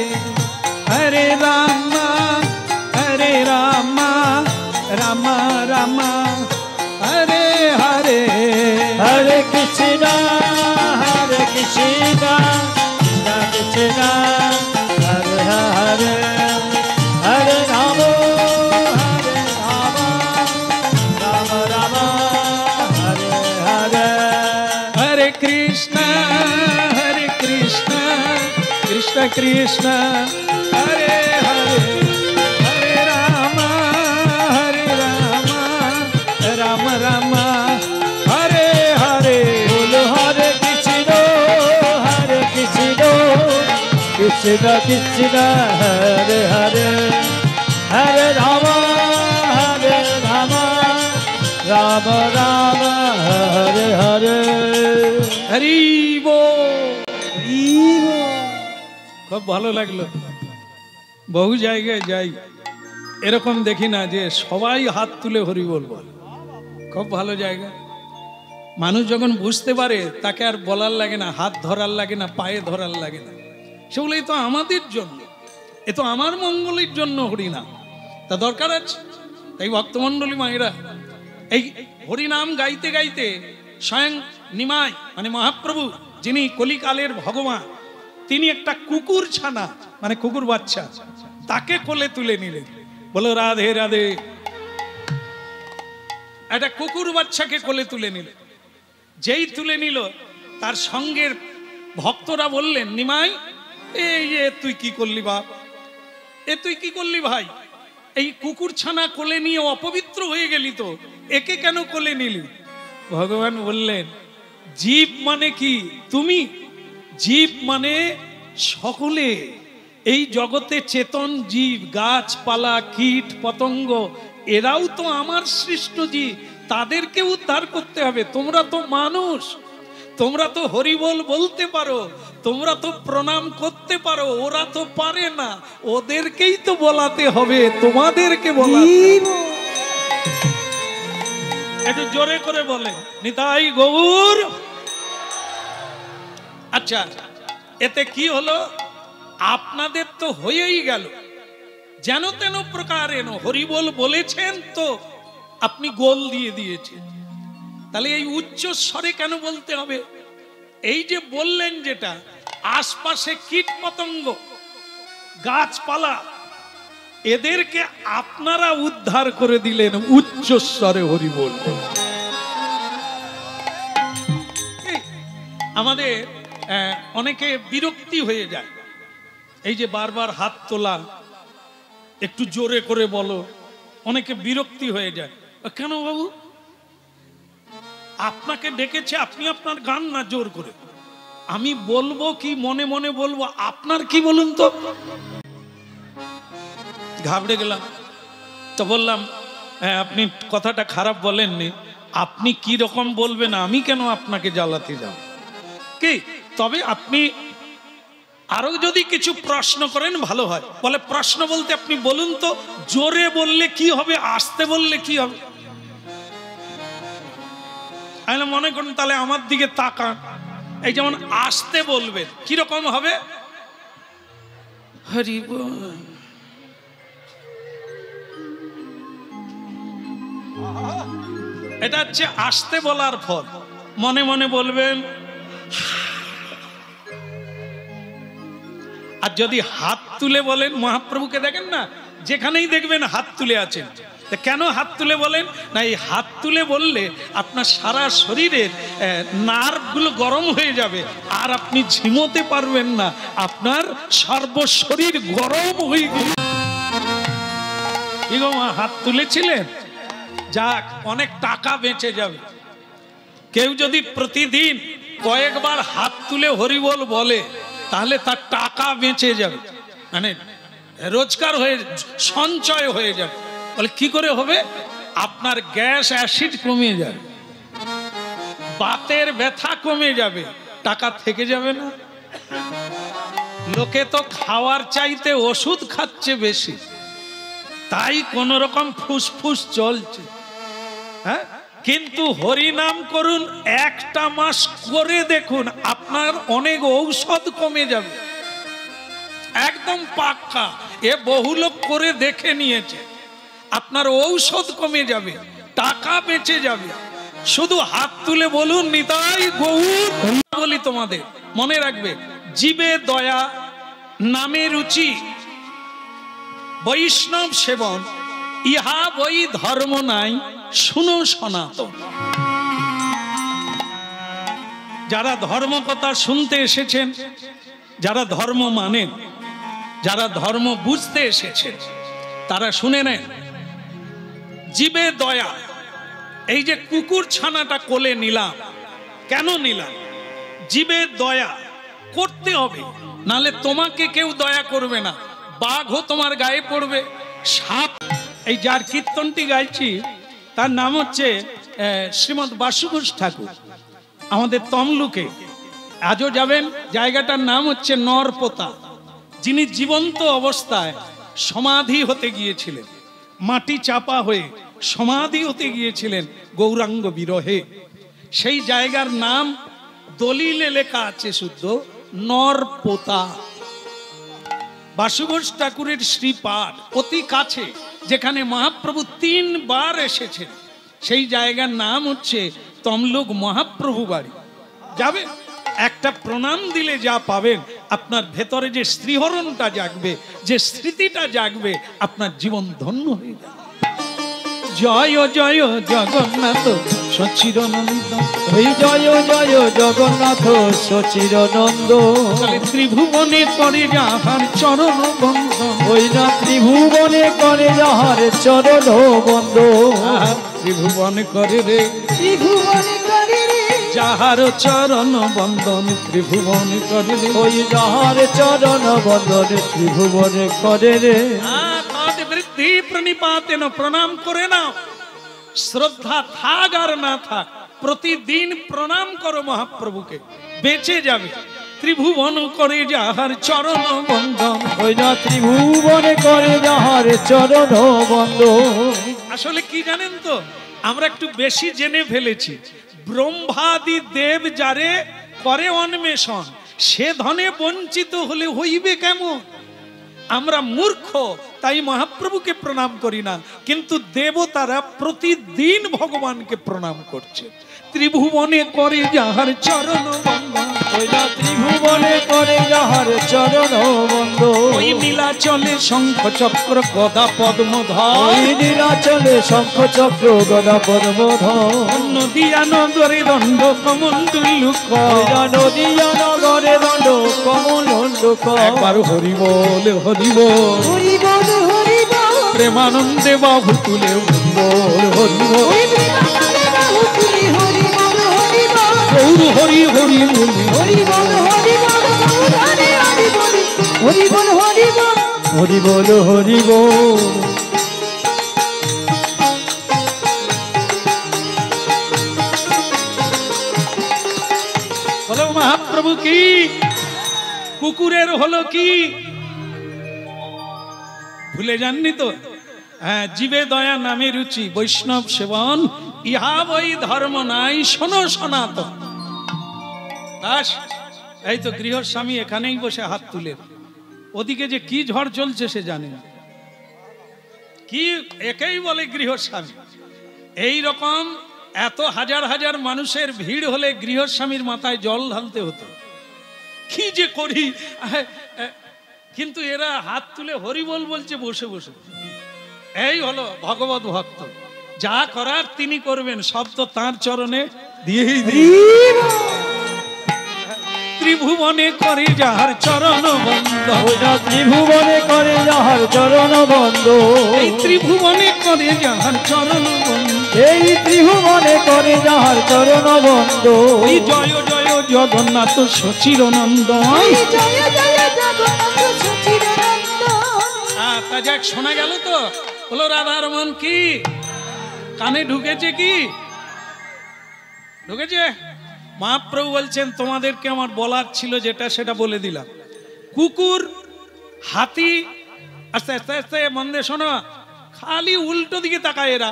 Speaker 1: हरे राम राम राम हरे हरे
Speaker 2: हरे कृष्ण कृष्ण कृष्ण हरे हरे हरे राम राम राम हरे हरे
Speaker 1: हरे कृष्ण कृष्ण कृष्ण हरे हरे हरे राम राम राम हरे हरे।
Speaker 2: बोलो हरे कृष्ण कृष्ण कृष्ण हरे हरे हरे राम राम राम हरे हरे
Speaker 1: হরি বল। খুব ভালো লাগলো। বহু জায়গায় যাই, এরকম দেখি না যে সবাই হাত তুলে হরি বল বল। খুব ভালো জায়গা। মানুষ যখন বুঝতে পারে তাকে আর বলার লাগে না, হাত ধরার লাগে না, পায়ে ধরার লাগে না। সেগুলোই তো আমাদের জন্য, এ তো আমার মঙ্গলের জন্য হরিনাম। তা দরকার আছে। তাই ভক্তমণ্ডলী মায়েরা এই হরিনাম গাইতে গাইতে স্বয়ং নিমাই মানে মহাপ্রভু, যিনি কলিকালের ভগবান, তিনি একটা কুকুর ছানা মানে কুকুর বাচ্চা তাকে কোলে তুলে নিলেন। বলো রাধে রাধে। একটা কুকুর বাচ্চাকে কোলে তুলে নিল। যেই তুলে নিল তার সঙ্গের ভক্তরা বললেন, নিমাই এই তুই কি করলি বাপ, তুই কি করলি ভাই, এই কুকুর ছানা কোলে নিয়ে অপবিত্র হয়ে গেলি তো, একে কেন কোলে নিলি? ভগবান বললেন, জীব মানে কি তুমি, জীব মানে সকলে, এই জগতে চেতন জীব, গাছপালা কীট পতঙ্গ এরাও তো আমার সৃষ্ট জীব, তাদেরকে উদ্ধার করতে হবে। তোমরা তো মানুষ, তোমরা তো হরিবোল বলতে পারো, তোমরা তো প্রণাম করতে পারো, ওরা তো পারে না, ওদেরকেই তো বলাতে হবে, তোমাদেরকে বলাতে হবে। একটু জোরে করে বলে নিতাই গৌর। আচ্ছা, এতে কি হলো? আপনাদের তো হয়েই গেল, যেন তেন প্রকারেণ হরিবোল বলেছেন তো আপনি গোল দিয়ে দিয়েছেন। তাহলে এই উচ্চ স্বরে কেন বলতে হবে? এই যে বললেন যেটা, আশপাশে কীট পতঙ্গ গাছপালা এদেরকে আপনারা উদ্ধার করে দিলেন উচ্চ স্বরে হরি বল। আমাদের অনেকে বিরক্তি হয়ে যায়, এই যে বারবার হাত তোলা, একটু জোরে করে বলো, অনেকে বিরক্তি হয়ে যায়। কেন বাবু, আপনাকে ডেকেছে, আপনি আপনার গান না জোর করে, আমি বলবো কি মনে মনে বলবো, আপনার কি বলুন তো। ঘাবড়ে গেলাম, তো বললাম আপনি কথাটা খারাপ বলেননি, আপনি কি রকম বলবেন, আমি কেন আপনাকে জ্বালাতে যাব কি। তবে আপনি আরো যদি কিছু প্রশ্ন করেন ভালো হয়। বলে প্রশ্ন বলতে আপনি বলুন তো, জোরে বললে কি হবে, আস্তে বললে কি হবে। আমি মনে করুন তাহলে আমার দিকে তাকান, এই যেমন আস্তে বলবেন কিরকম হবে, হরি বল। এটা হচ্ছে আস্তে বলার ফল। মনে মনে বলবেন। আর যদি হাত তুলে বলেন, মহাপ্রভুকে দেখেন না, যেখানেই দেখবেন হাত তুলে আছেন। কেন হাত তুলে বলেন না, এই হাত তুলে বললে আপনার সারা শরীরের নার্ভগুলো গরম হয়ে যাবে, আর আপনি ঝিমোতে পারবেন না, আপনার সর্বশরীর গরম হয়ে গেল। কি গো মা, হাত তুলেছিলেন, যাক অনেক টাকা বেঁচে যাবে। কেউ যদি প্রতিদিন কয়েকবার হাত তুলে হরিবোল বলে, তাহলে তার টাকা বেঁচে যাবে, মানে রোজগার হয়ে সঞ্চয় হয়ে যাবে। বলে কি করে হবে? আপনার গ্যাস অ্যাসিড কমে যাবে, বাতের ব্যথা কমে যাবে, টাকা থেকে যাবে না। লোকে তো খাওয়ার চাইতে ওষুধ খাচ্ছে বেশি, তাই কোন রকম ফুসফুস চলছে। হ্যাঁ, কিন্তু হরি নাম করুন, একটা মাস করে দেখুন, আপনার অনেক ঔষধ কমে যাবে, একদম পাক্কা। এ বহু লোক করে দেখে নিয়েছে, আপনার ঔষধ কমে যাবে, টাকা বেঁচে যাবে। শুধু হাত তুলে বলুন নিতাই গৌর। বলি তোমাদের মনে রাখবে, জীবে দয়া, নামে রুচি, বৈষ্ণব সেবন, ইহা বই ধর্ম নাই, শুনো সনাতন। যারা ধর্ম কথা শুনতে এসেছেন, যারা ধর্ম মানেন, যারা ধর্ম বুঝতে এসেছেন, তারা শুনে নেন। জীবে দয়া, এই যে কুকুর ছানাটা কোলে নিলাম, কেন নিলাম? জীবে দয়া করতে হবে, নালে তোমাকে কেউ দয়া করবে না। বাঘও তোমার গায়ে পড়বে, সাপ। এই যার কীর্তনটি গাইছি তার নাম হচ্ছে শ্রীমৎ বাসুঘোষ ঠাকুর, আমাদের তমলুকে। আজও যাবেন, জায়গাটার নাম হচ্ছে নরপোতা। যিনি জীবন্ত অবস্থায় সমাধি হতে গিয়েছিলেন, মাটি চাপা হয়ে সমাধি হতে গিয়েছিলেন গৌরাঙ্গ বিরহে। সেই জায়গার নাম দলিলে লেখা আছে শুদ্ধ নরপোতা। বাসুঘোষ ঠাকুরের শ্রীপাঠ অতি কাছে, যেখানে মহাপ্রভু 3 বার এসেছেন, সেই জায়গার নাম হচ্ছে তমলুক মহাপ্রভু বাড়ি। যাবে, একটা প্রণাম দিলে যা পাবেন, আপনার ভেতরে যে শ্রীহরণটা জাগবে, যে স্মৃতিটা জাগবে, আপনার জীবন ধন্য হয়ে যাবে। জয় জয় জগন্নাথ সচিরনন্দ,
Speaker 2: ওই জয় জয় জগন্নাথ সচিরনন্দ।
Speaker 1: ত্রিভুবনে করে যাহার চরণ বন্ধ,
Speaker 2: ওই না ত্রিভুবনে করে যাহার চরণ বন্ধ।
Speaker 1: ত্রিভুবনে করে রে,
Speaker 2: ত্রিভুবনে করে রে
Speaker 1: যাহার চরণ বন্দন, ত্রিভুবনে করে রে,
Speaker 2: ওই যাহার চরণ বন্দন ত্রিভুবনে করে রে।
Speaker 1: বৃদ্ধি প্রণিপাতেন, প্রণাম করে নাও। শ্রদ্ধা থাক আর না থাক, প্রতিদিন প্রণাম করো মহাপ্রভুকে, বেঁচে যাবে। ত্রিভুবন করে যাহার চরণ বন্দন,
Speaker 2: ওই না ত্রিভুবনে করে যাহার চরণ বন্দন।
Speaker 1: আসলে কি জানেন তো, আমরা একটু বেশি জেনে ফেলেছি। ব্রহ্মাদি দেব যারে করে অন্বেষণ, সে ধনে বঞ্চিত হলে হইবে কেমন? আমরা মূর্খ, তাই মহাপ্রভুকে প্রণাম করি না, কিন্তু দেবতারা প্রতিদিন ভগবানকে প্রণাম করছে। ত্রিভুবনে করে যাহার চরণ বন্দন,
Speaker 2: ওইলা ত্রিভুবনে করে যাহার চরণ বন্দন,
Speaker 1: ওই নীলাচলে শঙ্খ চক্র গদা পদ্মধর,
Speaker 2: ওই নীলাচলে শঙ্খ চক্র গদা পদ্মধর,
Speaker 1: নদিয়া নগরে দণ্ড কমণ্ডলুক,
Speaker 2: ওইলা নদিয়া নগরে দণ্ড কমণ্ডলুক।
Speaker 1: একবার হরি বল হরি বল,
Speaker 3: হরি বল হরি বল,
Speaker 1: প্রেমানন্দে বাহু তুলে হরি বল হরি বল,
Speaker 3: ওই প্রেমানন্দে বাহু তুলে হরি বল হরি বল,
Speaker 1: গৌর হরি হরি বলি,
Speaker 3: হরি বল হরি বল, গৌরানে হরি বল, হরি বল হরি বল,
Speaker 2: হরি বল হরি বল।
Speaker 1: বলো মহাপ্রভু কি, কুকুরের হলো কি, ভুলে যাননি তো? হ্যাঁ, জীবে দয়া নামে রুচি বৈষ্ণব সেবন, ইহা বই ধর্ম নাই শোনো সনাতন। দাস, এই তো গৃহস্বামী এখানেই বসে হাত তুলে, ওদিকে যে কি ঝড় চলছে সে জানে না। কি একেই বলে গৃহস্বামী। এই রকম এত হাজার হাজার মানুষের ভিড় হলে গৃহস্বামীর মাথায় জল ঢালতে হতো। কি যে করি, কিন্তু এরা হাত তুলে হরি বল বলছে বসে বসে। এই হলো ভগবত ভক্ত, যা করার তিনি করবেন, সব তো তাঁর চরণে দিয়েই দিন। ত্রিভুবনে করে যাহার চরণ বন্দন,
Speaker 2: ওইটা ত্রিভুবনে করে যাহার চরণ বন্দন,
Speaker 1: এই ত্রিভুবনে করে যাহার চরণ বন্দন,
Speaker 2: এই ত্রিভুবনে করে যাহার চরণ বন্দন।
Speaker 1: ওই জয় জয় জগন্নাথ সচির নন্দন।
Speaker 3: জয় জয় জগন্নাথ সচিদানন্দন।
Speaker 1: তা যাক, শোনা গেল তো? বলো রাধারমন কি কানে ঢুকেছে? কি ঢুকেছে? মহাপ্রভু বলছেন তোমাদেরকে আমার বলার ছিল যেটা সেটা বলে দিলাম। কুকুর, হাতি, আস্তে আস্তে আস্তে মন দিয়ে শোনো, খালি উল্টো দিকে তাকায় এরা।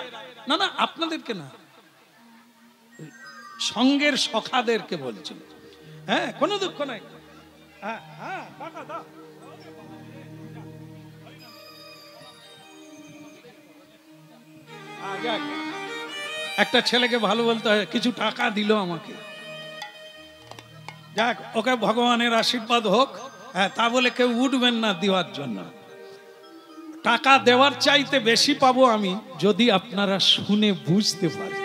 Speaker 1: না না, আপনাদেরকে না, সঙ্গের সখাদেরকে বলছিল। হ্যাঁ, কোনো দুঃখ নাই। হ্যাঁ হ্যাঁ, টাকা দাও। একটা ছেলেকে ভালো বলতে হয়, কিছু টাকা দিল আমাকে, যাক ওকে ভগবানের আশীর্বাদ হোক। হ্যাঁ, তা বলে কেউ উঠবেন না দেওয়ার জন্য। টাকা দেওয়ার চাইতে বেশি পাবো আমি যদি আপনারা শুনে বুঝতে পারেন।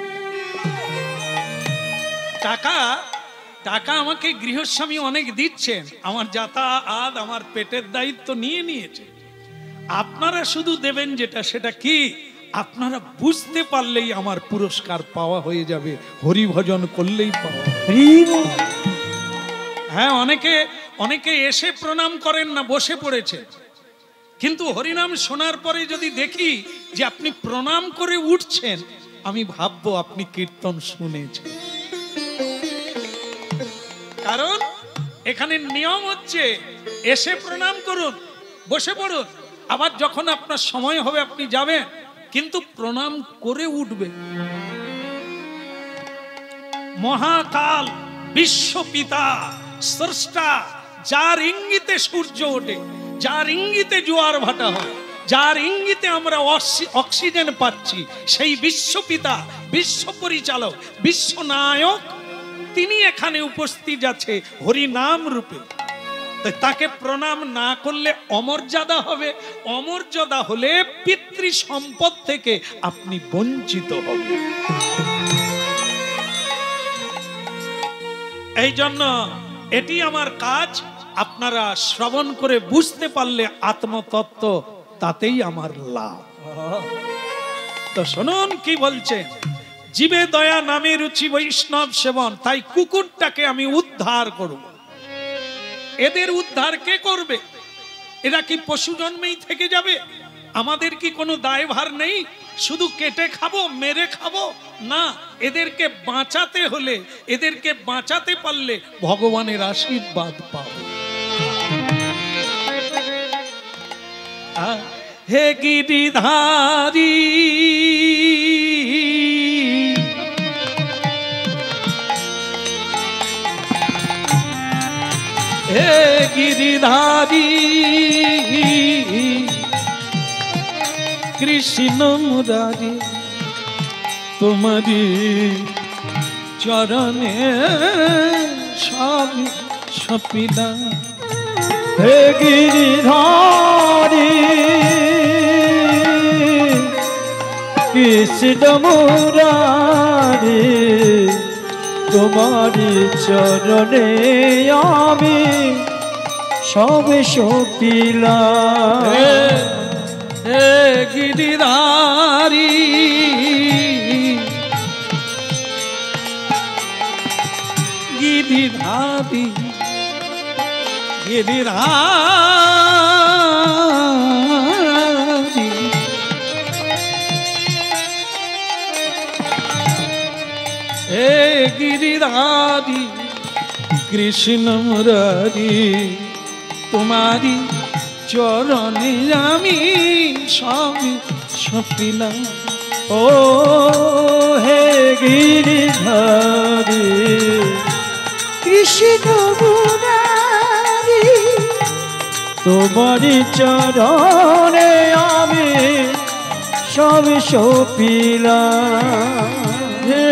Speaker 1: টাকা টাকা আমাকে গৃহস্বামী অনেক দিচ্ছেন, আমার যাতায়াত আমার পেটের দায়িত্ব নিয়ে নিয়েছে। আপনারা শুধু দেবেন যেটা, সেটা কি আপনারা বুঝতে পারলেই আমার পুরস্কার পাওয়া হয়ে যাবে, হরি ভজন করলেই পাওয়া। হ্যাঁ, অনেকে এসে প্রণাম করেন না, বসে পড়েছে, কিন্তু হরিনাম শোনার পরে যদি দেখি যে আপনি প্রণাম করে উঠছেন, আমি ভাববো আপনি কীর্তন শুনেছেন। কারণ এখানে নিয়ম হচ্ছে এসে প্রণাম করুন, বসে পড়ুন, আবার যখন আপনার সময় হবে আপনি যাবেন, কিন্তু প্রণাম করে উঠবে। মহাকাল, বিশ্বপিতা, স্রষ্টা, যার ইঙ্গিতে সূর্য ওঠে, যার ইঙ্গিতে জোয়ার ভাটা হয়, যার ইঙ্গিতে আমরা অক্সিজেন পাচ্ছি, সেই বিশ্বপিতা, বিশ্ব পরিচালক, বিশ্বনায়ক, তিনি এখানে উপস্থিত আছে হরি নাম রূপে। তাকে প্রণাম না করলে অমর্যাদা হবে, অমর্যাদা হলে পিতৃ সম্পদ থেকে আপনি বঞ্চিত হবেন। এই জন্য এটি আমার কাজ, আপনারা শ্রবণ করে বুঝতে পারলে আত্মতত্ত্ব, তাতেই আমার লাভ। তো শুনুন কি বলছে, জীবে দয়া নামে রুচি বৈষ্ণব সেবন। তাই কুকুরটাকে আমি উদ্ধার করব। এদের উদ্ধার কে করবে? এরা কি পশু জন্মেই থেকে যাবে? আমাদের কি কোনো দায়ভার নেই? শুধু কেটে খাবো, মেরে খাবো? না, এদেরকে বাঁচাতে হলে, এদেরকে বাঁচাতে পারলে ভগবানের আশীর্বাদ পাবো। হে গিরিধারী, হে গিরিধারী, কৃষ্ণ মুরারি তোমারি চরণে সব সপিলাম।
Speaker 2: হে গিরিধারী কৃষ্ণ মুরারি, তোমারি চরণে আমি সব সপিলাম।
Speaker 1: হে গিরিধারী গিরিধারী গিরিধারী হে গিরিধারী কৃষ্ণ মুরারি, তোমারি চরণে আমি সব সপিলাম।
Speaker 2: ও হে গিরিধারী
Speaker 3: কৃষ্ণ মুরারি,
Speaker 2: তোমারি চরণে আমি সব সপিলাম।
Speaker 1: হে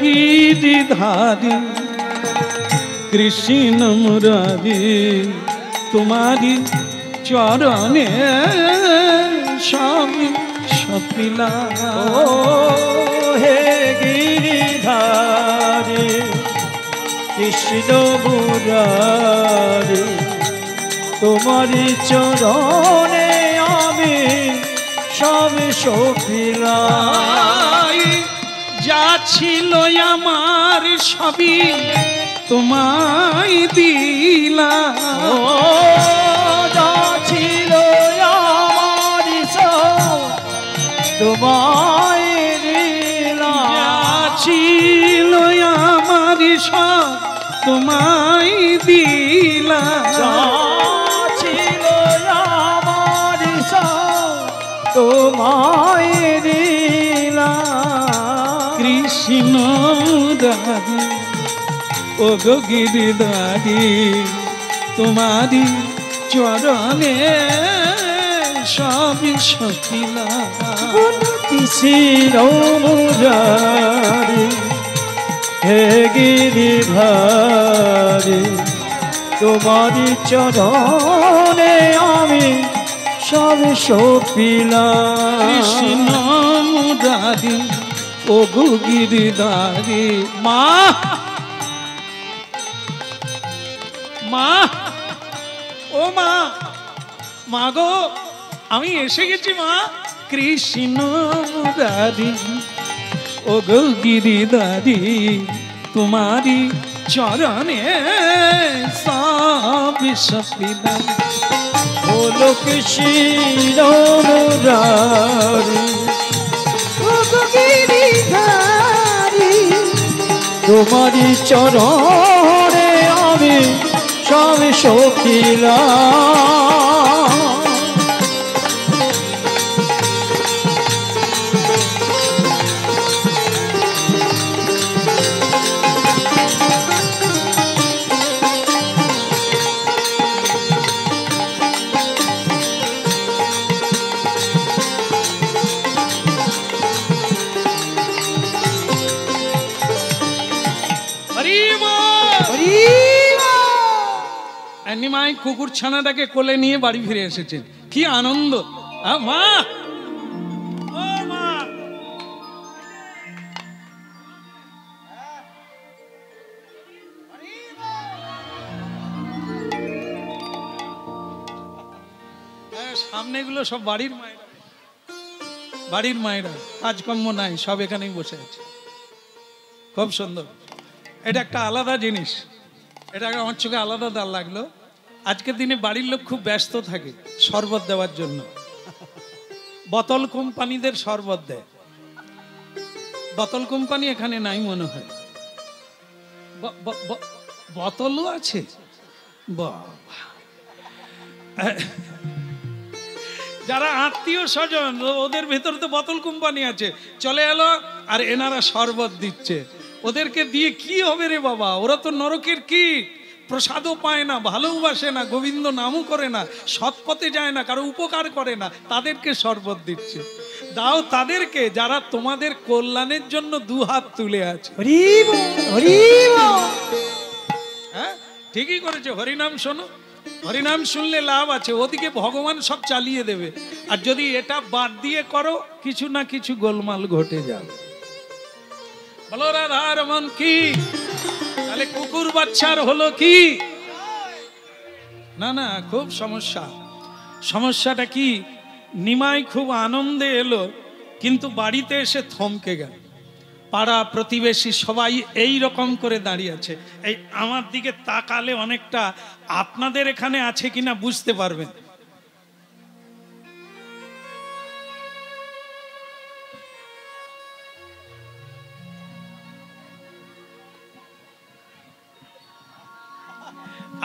Speaker 1: গিরিধারী কৃষ্ণ মুরারি, তোমারি চরণে সব সপিলাম।
Speaker 2: ও হে গিরিধারী কৃষ্ণ মুরারি, তোমারি চরণে আমি সব সপিলাম।
Speaker 1: যা ছিল আমার সবই তোমায় দিলাম।
Speaker 2: ও যা ছিল আমার সব তোমায় দিলাম।
Speaker 1: যা ছিল আমার সব তোমায় দিলাম।
Speaker 2: যা ছিল আমার সব তোমায় দিলাম।
Speaker 1: কৃষ্ণ মুরারি ও গো গিরিধারী, তোমারি চরণে সব সপিলাম।
Speaker 2: কৃষ্ণ মুরারি হে গিরিধারী, তোমারি চরণে আমি সব সপিলাম।
Speaker 1: কৃষ্ণ মুরারি ও গো গিরিধারী। মা মা ও মা, মা গো আমি এসে গেছি মা। কৃষ্ণ মুরারি ও গো গিরিধারী, তোমারি চরণে সব সপিলাম।
Speaker 2: বলো কৃষ্ণ মুরারি,
Speaker 3: ও গো গিরিধারী,
Speaker 2: তোমারি চরণে আমি সব সপিলাম।
Speaker 1: নিমাই কুকুর ছানাটাকে কোলে নিয়ে বাড়ি ফিরে এসেছেন। কি আনন্দ! মা ও মা, সামনে গুলো সব বাড়ির মায়েরা, বাড়ির মায়েরা, কাজকর্ম নাই, সব এখানেই বসে আছে। খুব সুন্দর। এটা একটা আলাদা জিনিস, এটা আমার চোখে আলাদা দাল লাগলো। আজকের দিনে বাড়ির লোক খুব ব্যস্ত থাকে শরবত দেওয়ার জন্য। বোতল কোম্পানিদের শরবত দেয়। বোতল কোম্পানি এখানে নাই মনে হয়। বোতলও আছে। যারা আত্মীয় স্বজন ওদের ভেতরে তো বোতল কোম্পানি আছে, চলে এলো আর এনারা শরবত দিচ্ছে। ওদেরকে দিয়ে কি হবে রে বাবা? ওরা তো নরকের কীট, প্রসাদও পায় না, ভালোবাসে না, গোবিন্দ নামও করে না, সৎ পথে যায় না, কারো উপকার করে না, তাদেরকে শরবত দিচ্ছে। দাও তাদেরকে যারা তোমাদের কল্যাণের জন্য দুহাত তুলে আছে।
Speaker 2: হরি বল, হরি বল।
Speaker 1: হ্যাঁ, ঠিকই করেছে। হরিনাম শোনো, হরিনাম শুনলে লাভ আছে, ওদিকে ভগবান সব চালিয়ে দেবে। আর যদি এটা বাদ দিয়ে করো, কিছু না কিছু গোলমাল ঘটে যাবে। বলো রাধা রমন কি? তাহলে কুকুর বাচ্চার হলো কি? না না, খুব সমস্যা। সমস্যাটা কি? নিমাই খুব আনন্দে এলো, কিন্তু বাড়িতে এসে থমকে গেল। পাড়া প্রতিবেশী সবাই এই রকম করে দাঁড়িয়ে আছে। এই আমার দিকে তাকালে অনেকটা আপনাদের এখানে আছে কিনা বুঝতে পারবেন।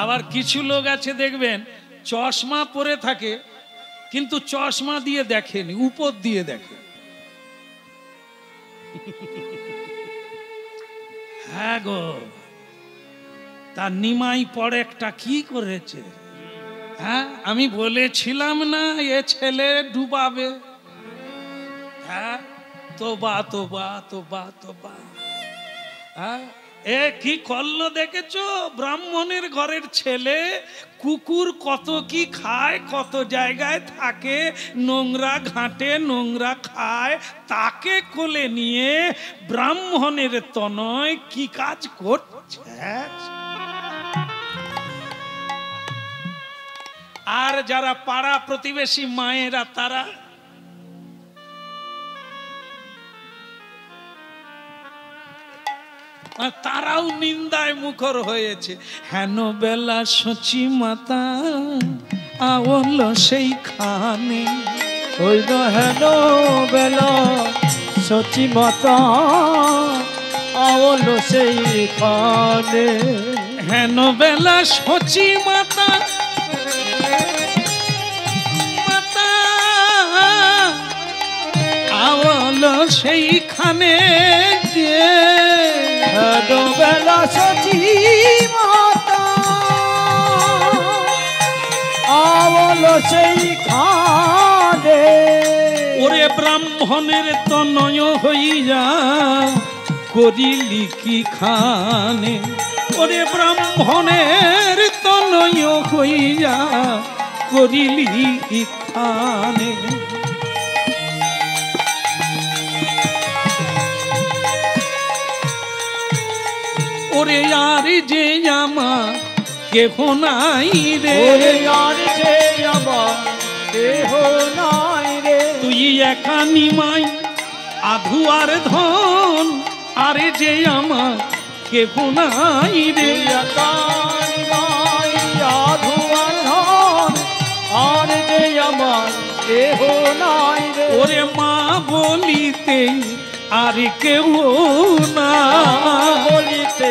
Speaker 1: আবার কিছু লোক আছে দেখবেন চশমা পরে থাকে, কিন্তু চশমা দিয়ে দেখেনি, উপর দিয়ে দেখে। হ্যাঁ গো, তার নিমাই পরে একটা কি করেছে। হ্যাঁ, আমি বলেছিলাম না এ ছেলে ডুবাবে। হ্যাঁ, তোবা তোবা তোবা তোবা। হ্যাঁ, এ কি করলো দেখেছো? ব্রাহ্মণের ঘরের ছেলে, কুকুর কত কি খায়, কত জায়গায় থাকে, নোংরা ঘাটে, নোংরা খায়, তাকে কোলে নিয়ে ব্রাহ্মণের তনয় কি কাজ করছে। আর যারা পাড়া প্রতিবেশী মায়েরা, তারা তারাও নিন্দায় মুখর হয়েছে। হেন বেলা সচি মাতা আওল সেইখানে,
Speaker 2: হইল হেন বেলা সচি মাতা আওল সেইখানে।
Speaker 1: হেন বেলা সচি মাতা মাতা আওল সেইখানে,
Speaker 2: হেন বেলা সচি মাতা আওল সেইখানে।
Speaker 1: ওরে ব্রাহ্মণের তনয় হইয়া করিলি কি খানে, ওরে ব্রাহ্মণের তনয় হইয়া করিলি কি খানে। ওরে আর যে আমার কেহ নাই রে,
Speaker 2: ওরে আর যে আমার কেহ নাই রে।
Speaker 1: তুই একা নিমাই আধুয়ার ধন, আরে যে আমার কেহ নাই রে।
Speaker 2: আধুয়ার ধন আর যে আমার কেহ নাই রে।
Speaker 1: ওরে মা বলিতে আর কেউ না,
Speaker 2: বলিতে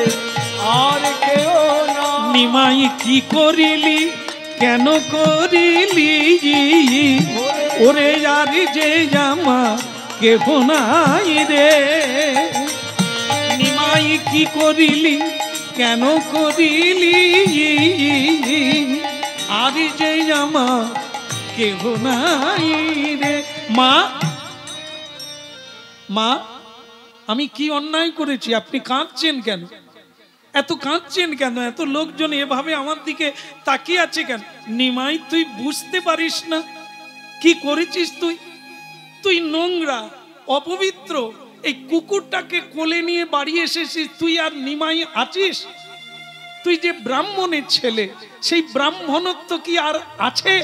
Speaker 2: আর কেউ না।
Speaker 1: নিমাই কি করিলি, কেন করিলি, ওরে আর যে আমার কেহ নাই রে। নিমাই কি করিলি, কেন করিলি, আর যে আমার কেহ নাই রে। মা, মা, আমি কি অন্যায় করেছি? আপনি কাঁদছেন কেন? এত কাঁদছেন কেন? এত লোকজন এভাবে আমার দিকে তাকিয়ে আছে কেন? নিমাই, তুই বুঝতে পারিস না কি করেছিস? তুই তুই নোংরা, অপবিত্র। এই কুকুরটাকে কোলে নিয়ে বাড়ি এসেছিস, তুই আর নিমাই আছিস? তুই যে ব্রাহ্মণের ছেলে, সেই ব্রাহ্মণত্ব কি আর আছে?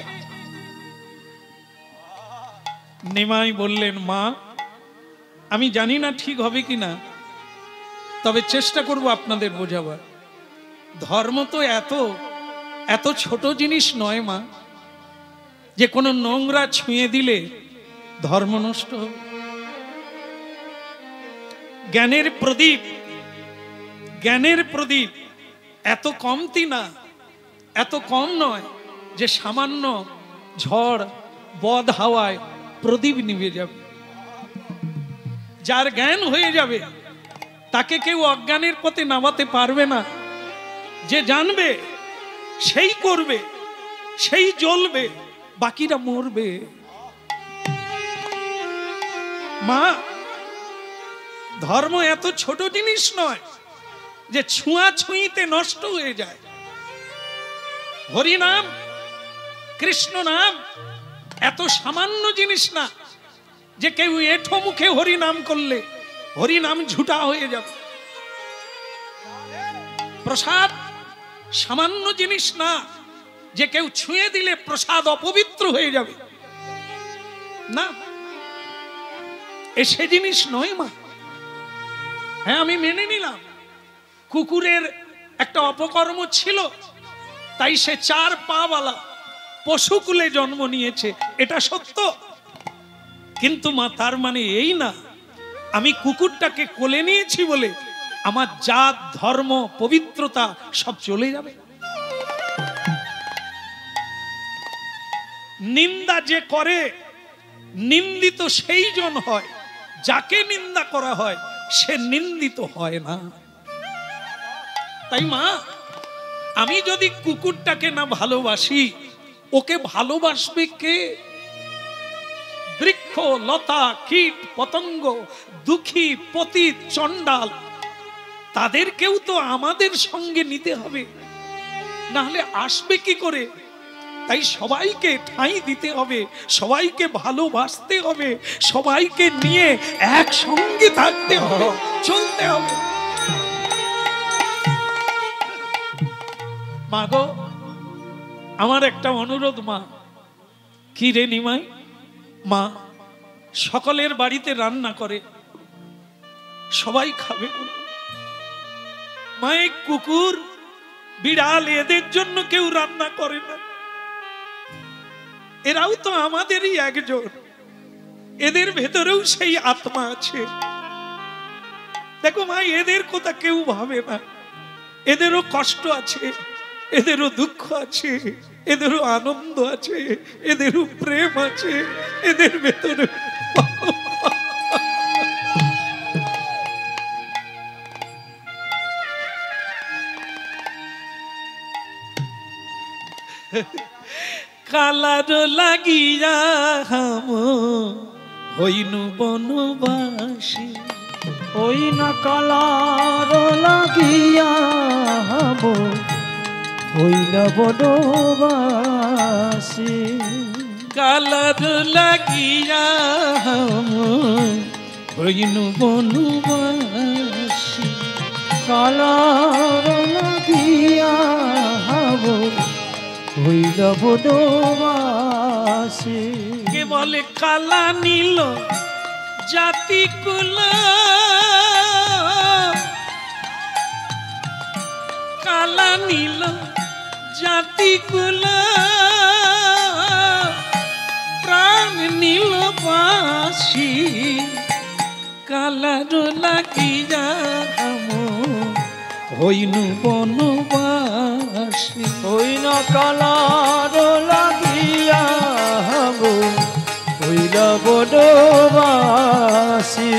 Speaker 1: নিমাই বললেন, মা, আমি জানি না ঠিক হবে কিনা, তবে চেষ্টা করব আপনাদের বোঝাবার। ধর্ম তো এত এত ছোট জিনিস নয় মা, যে কোনো নোংরা ছুঁয়ে দিলে ধর্ম নষ্ট হবে। জ্ঞানের প্রদীপ, জ্ঞানের প্রদীপ এত কমতি না, এত কম নয় যে সামান্য ঝড় বদ হাওয়ায় প্রদীপ নিভে যাবে। যার জ্ঞান হয়ে যাবে তাকে কেউ অজ্ঞানের পথে নামাতে পারবে না। যে জানবে সেই করবে, সেই জ্বলবে, বাকিরা মরবে। মা, ধর্ম এত ছোট জিনিস নয় যে ছুঁয়াছুঁইতে নষ্ট হয়ে যায়। হরি নাম, কৃষ্ণ নাম এত সামান্য জিনিস না যে কেউ এঠো মুখে হরি নাম করলে হরি নাম ঝুটা হয়ে যাবে। প্রসাদ সামান্য জিনিস না যে কেউ ছুঁয়ে দিলে প্রসাদ অপবিত্র হয়ে যাবে না, সে জিনিস নয় মা। হ্যাঁ, আমি মেনে নিলাম কুকুরের একটা অপকর্ম ছিল, তাই সে 4 পাওয়ালা পশুকুলে জন্ম নিয়েছে, এটা সত্য। কিন্তু মা, তার মানে এই না আমি কুকুরটাকে কোলে নিয়েছি বলে আমার জাত, ধর্ম, পবিত্রতা সব চলে যাবে। নিন্দা যে করে নিন্দিত সেই জন হয়, যাকে নিন্দা করা হয় সে নিন্দিত হয় না। তাই মা, আমি যদি কুকুরটাকে না ভালোবাসি, ওকে ভালোবাসবে কে? বৃক্ষ, লতা, কীট, পতঙ্গ, দুঃখী, পতিত, চণ্ডাল, তাদেরকেও তো আমাদের সঙ্গে নিতে হবে, না হলে আসবে কি করে? তাই সবাইকে ঠাঁই দিতে হবে, সবাইকে ভালোবাসতে হবে, সবাইকে নিয়ে একসঙ্গে থাকতে হবে, চলতে হবে। মা গো, আমার একটা অনুরোধ মা। কি রে নিমাই? মা সকলের বাড়িতে রান্না করে, সবাই খাবে। মা, এই কুকুর, বিড়াল এদের জন্য কেউ রান্না করে না, এরাও তো আমাদেরই একজন, এদের ভেতরেও সেই আত্মা আছে। দেখো মা, এদের কথা কেউ ভাবে না, এদেরও কষ্ট আছে, এদেরও দুঃখ আছে, এদেরও আনন্দ আছে, এদেরও প্রেম আছে, এদের ভেতরে কালার লাগিয়া হাম হইনু বনবাসী,
Speaker 2: ওই না কালার লাগিয়া হাম হইল বনবাসী।
Speaker 1: কালার লাগিয়া হাম হইনু বনবাসী,
Speaker 2: কালার লাগিয়া হাম হইল বনবাসী।
Speaker 1: কে বলে কালা নীল জাতি কুলা, কালা নীল জাতি কুলা, প্রাণ নীল বাসী, কালার লাগিয়া হাম হইনু বনবাসী।
Speaker 2: হইন কালার লাগিয়া হাম হইল বনবাসী।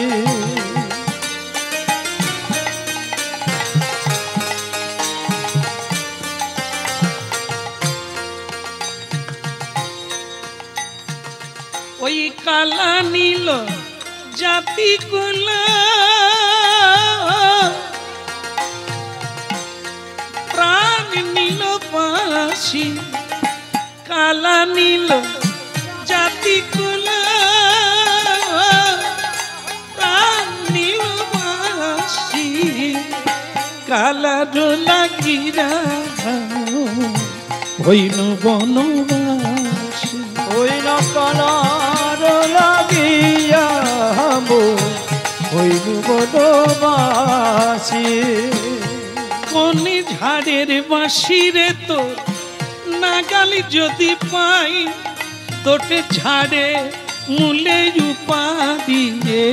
Speaker 1: ওই কালা নীল জাতি কুলা, প্রাণ নীল বাসী, কালা নীল জাতি কুলা, প্রাণ নীল বাসী, কালার লাগিয়া হইনু বনবাসী।
Speaker 2: হইন কালার লাগিয়া হাম হইল বনবাসী।
Speaker 1: কোন ঝাড়ের বাঁশিরে তো নাগালি যদি পাই, তোটে ঝাড়ে মূলে উপাদিয়ে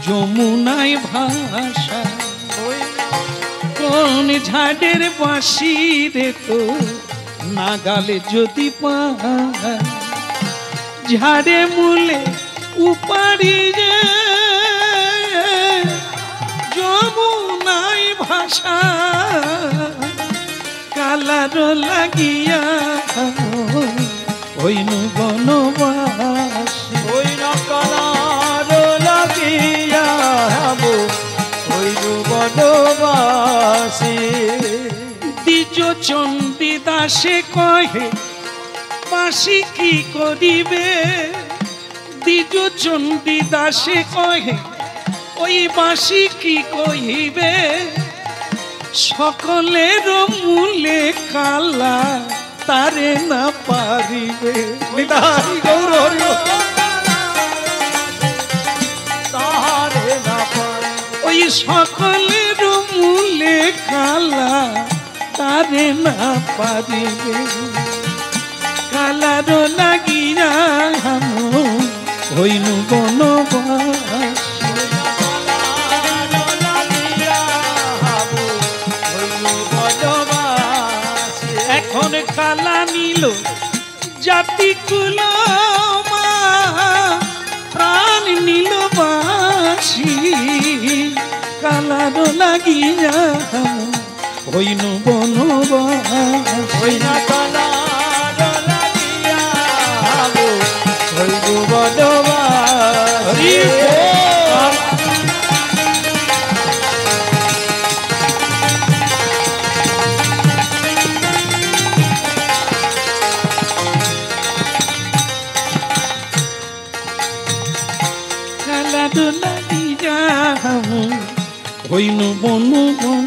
Speaker 1: যমুনায় ভাষা। কোন ঝাড়ের বাঁশিরে তো নাগালে যদি পাই, ঝাড়ে মূলে উপাড়িয়ে যমুনায় ভাষা, কালার লাগিয়া হইনু বনবাসী।
Speaker 2: হইন কালার বনবাসী।
Speaker 1: দ্বিজ চণ্ডী দাসে কহে বাঁশি কি করিবে, দ্বিজ চণ্ডী দাসে কহে ওই বাঁশি কি কহিবে, সকলের মূলে কালা তারে না পারিবে।
Speaker 2: নিতাই গৌর হরি তারে না পারে।
Speaker 1: ওই সকলের মূলে কালা তারে না পারিবে, কালার লাগিয়া হইনু বনবাস। এখন কালা নিল জাতি কুল প্রাণ নিল বাসি, কালার লাগিয়া হইনু বনবাস।
Speaker 2: হইনা কালার লাগিয়া হইনু বনবাসী।
Speaker 1: কালার লাগিয়া হইনু বনবাস।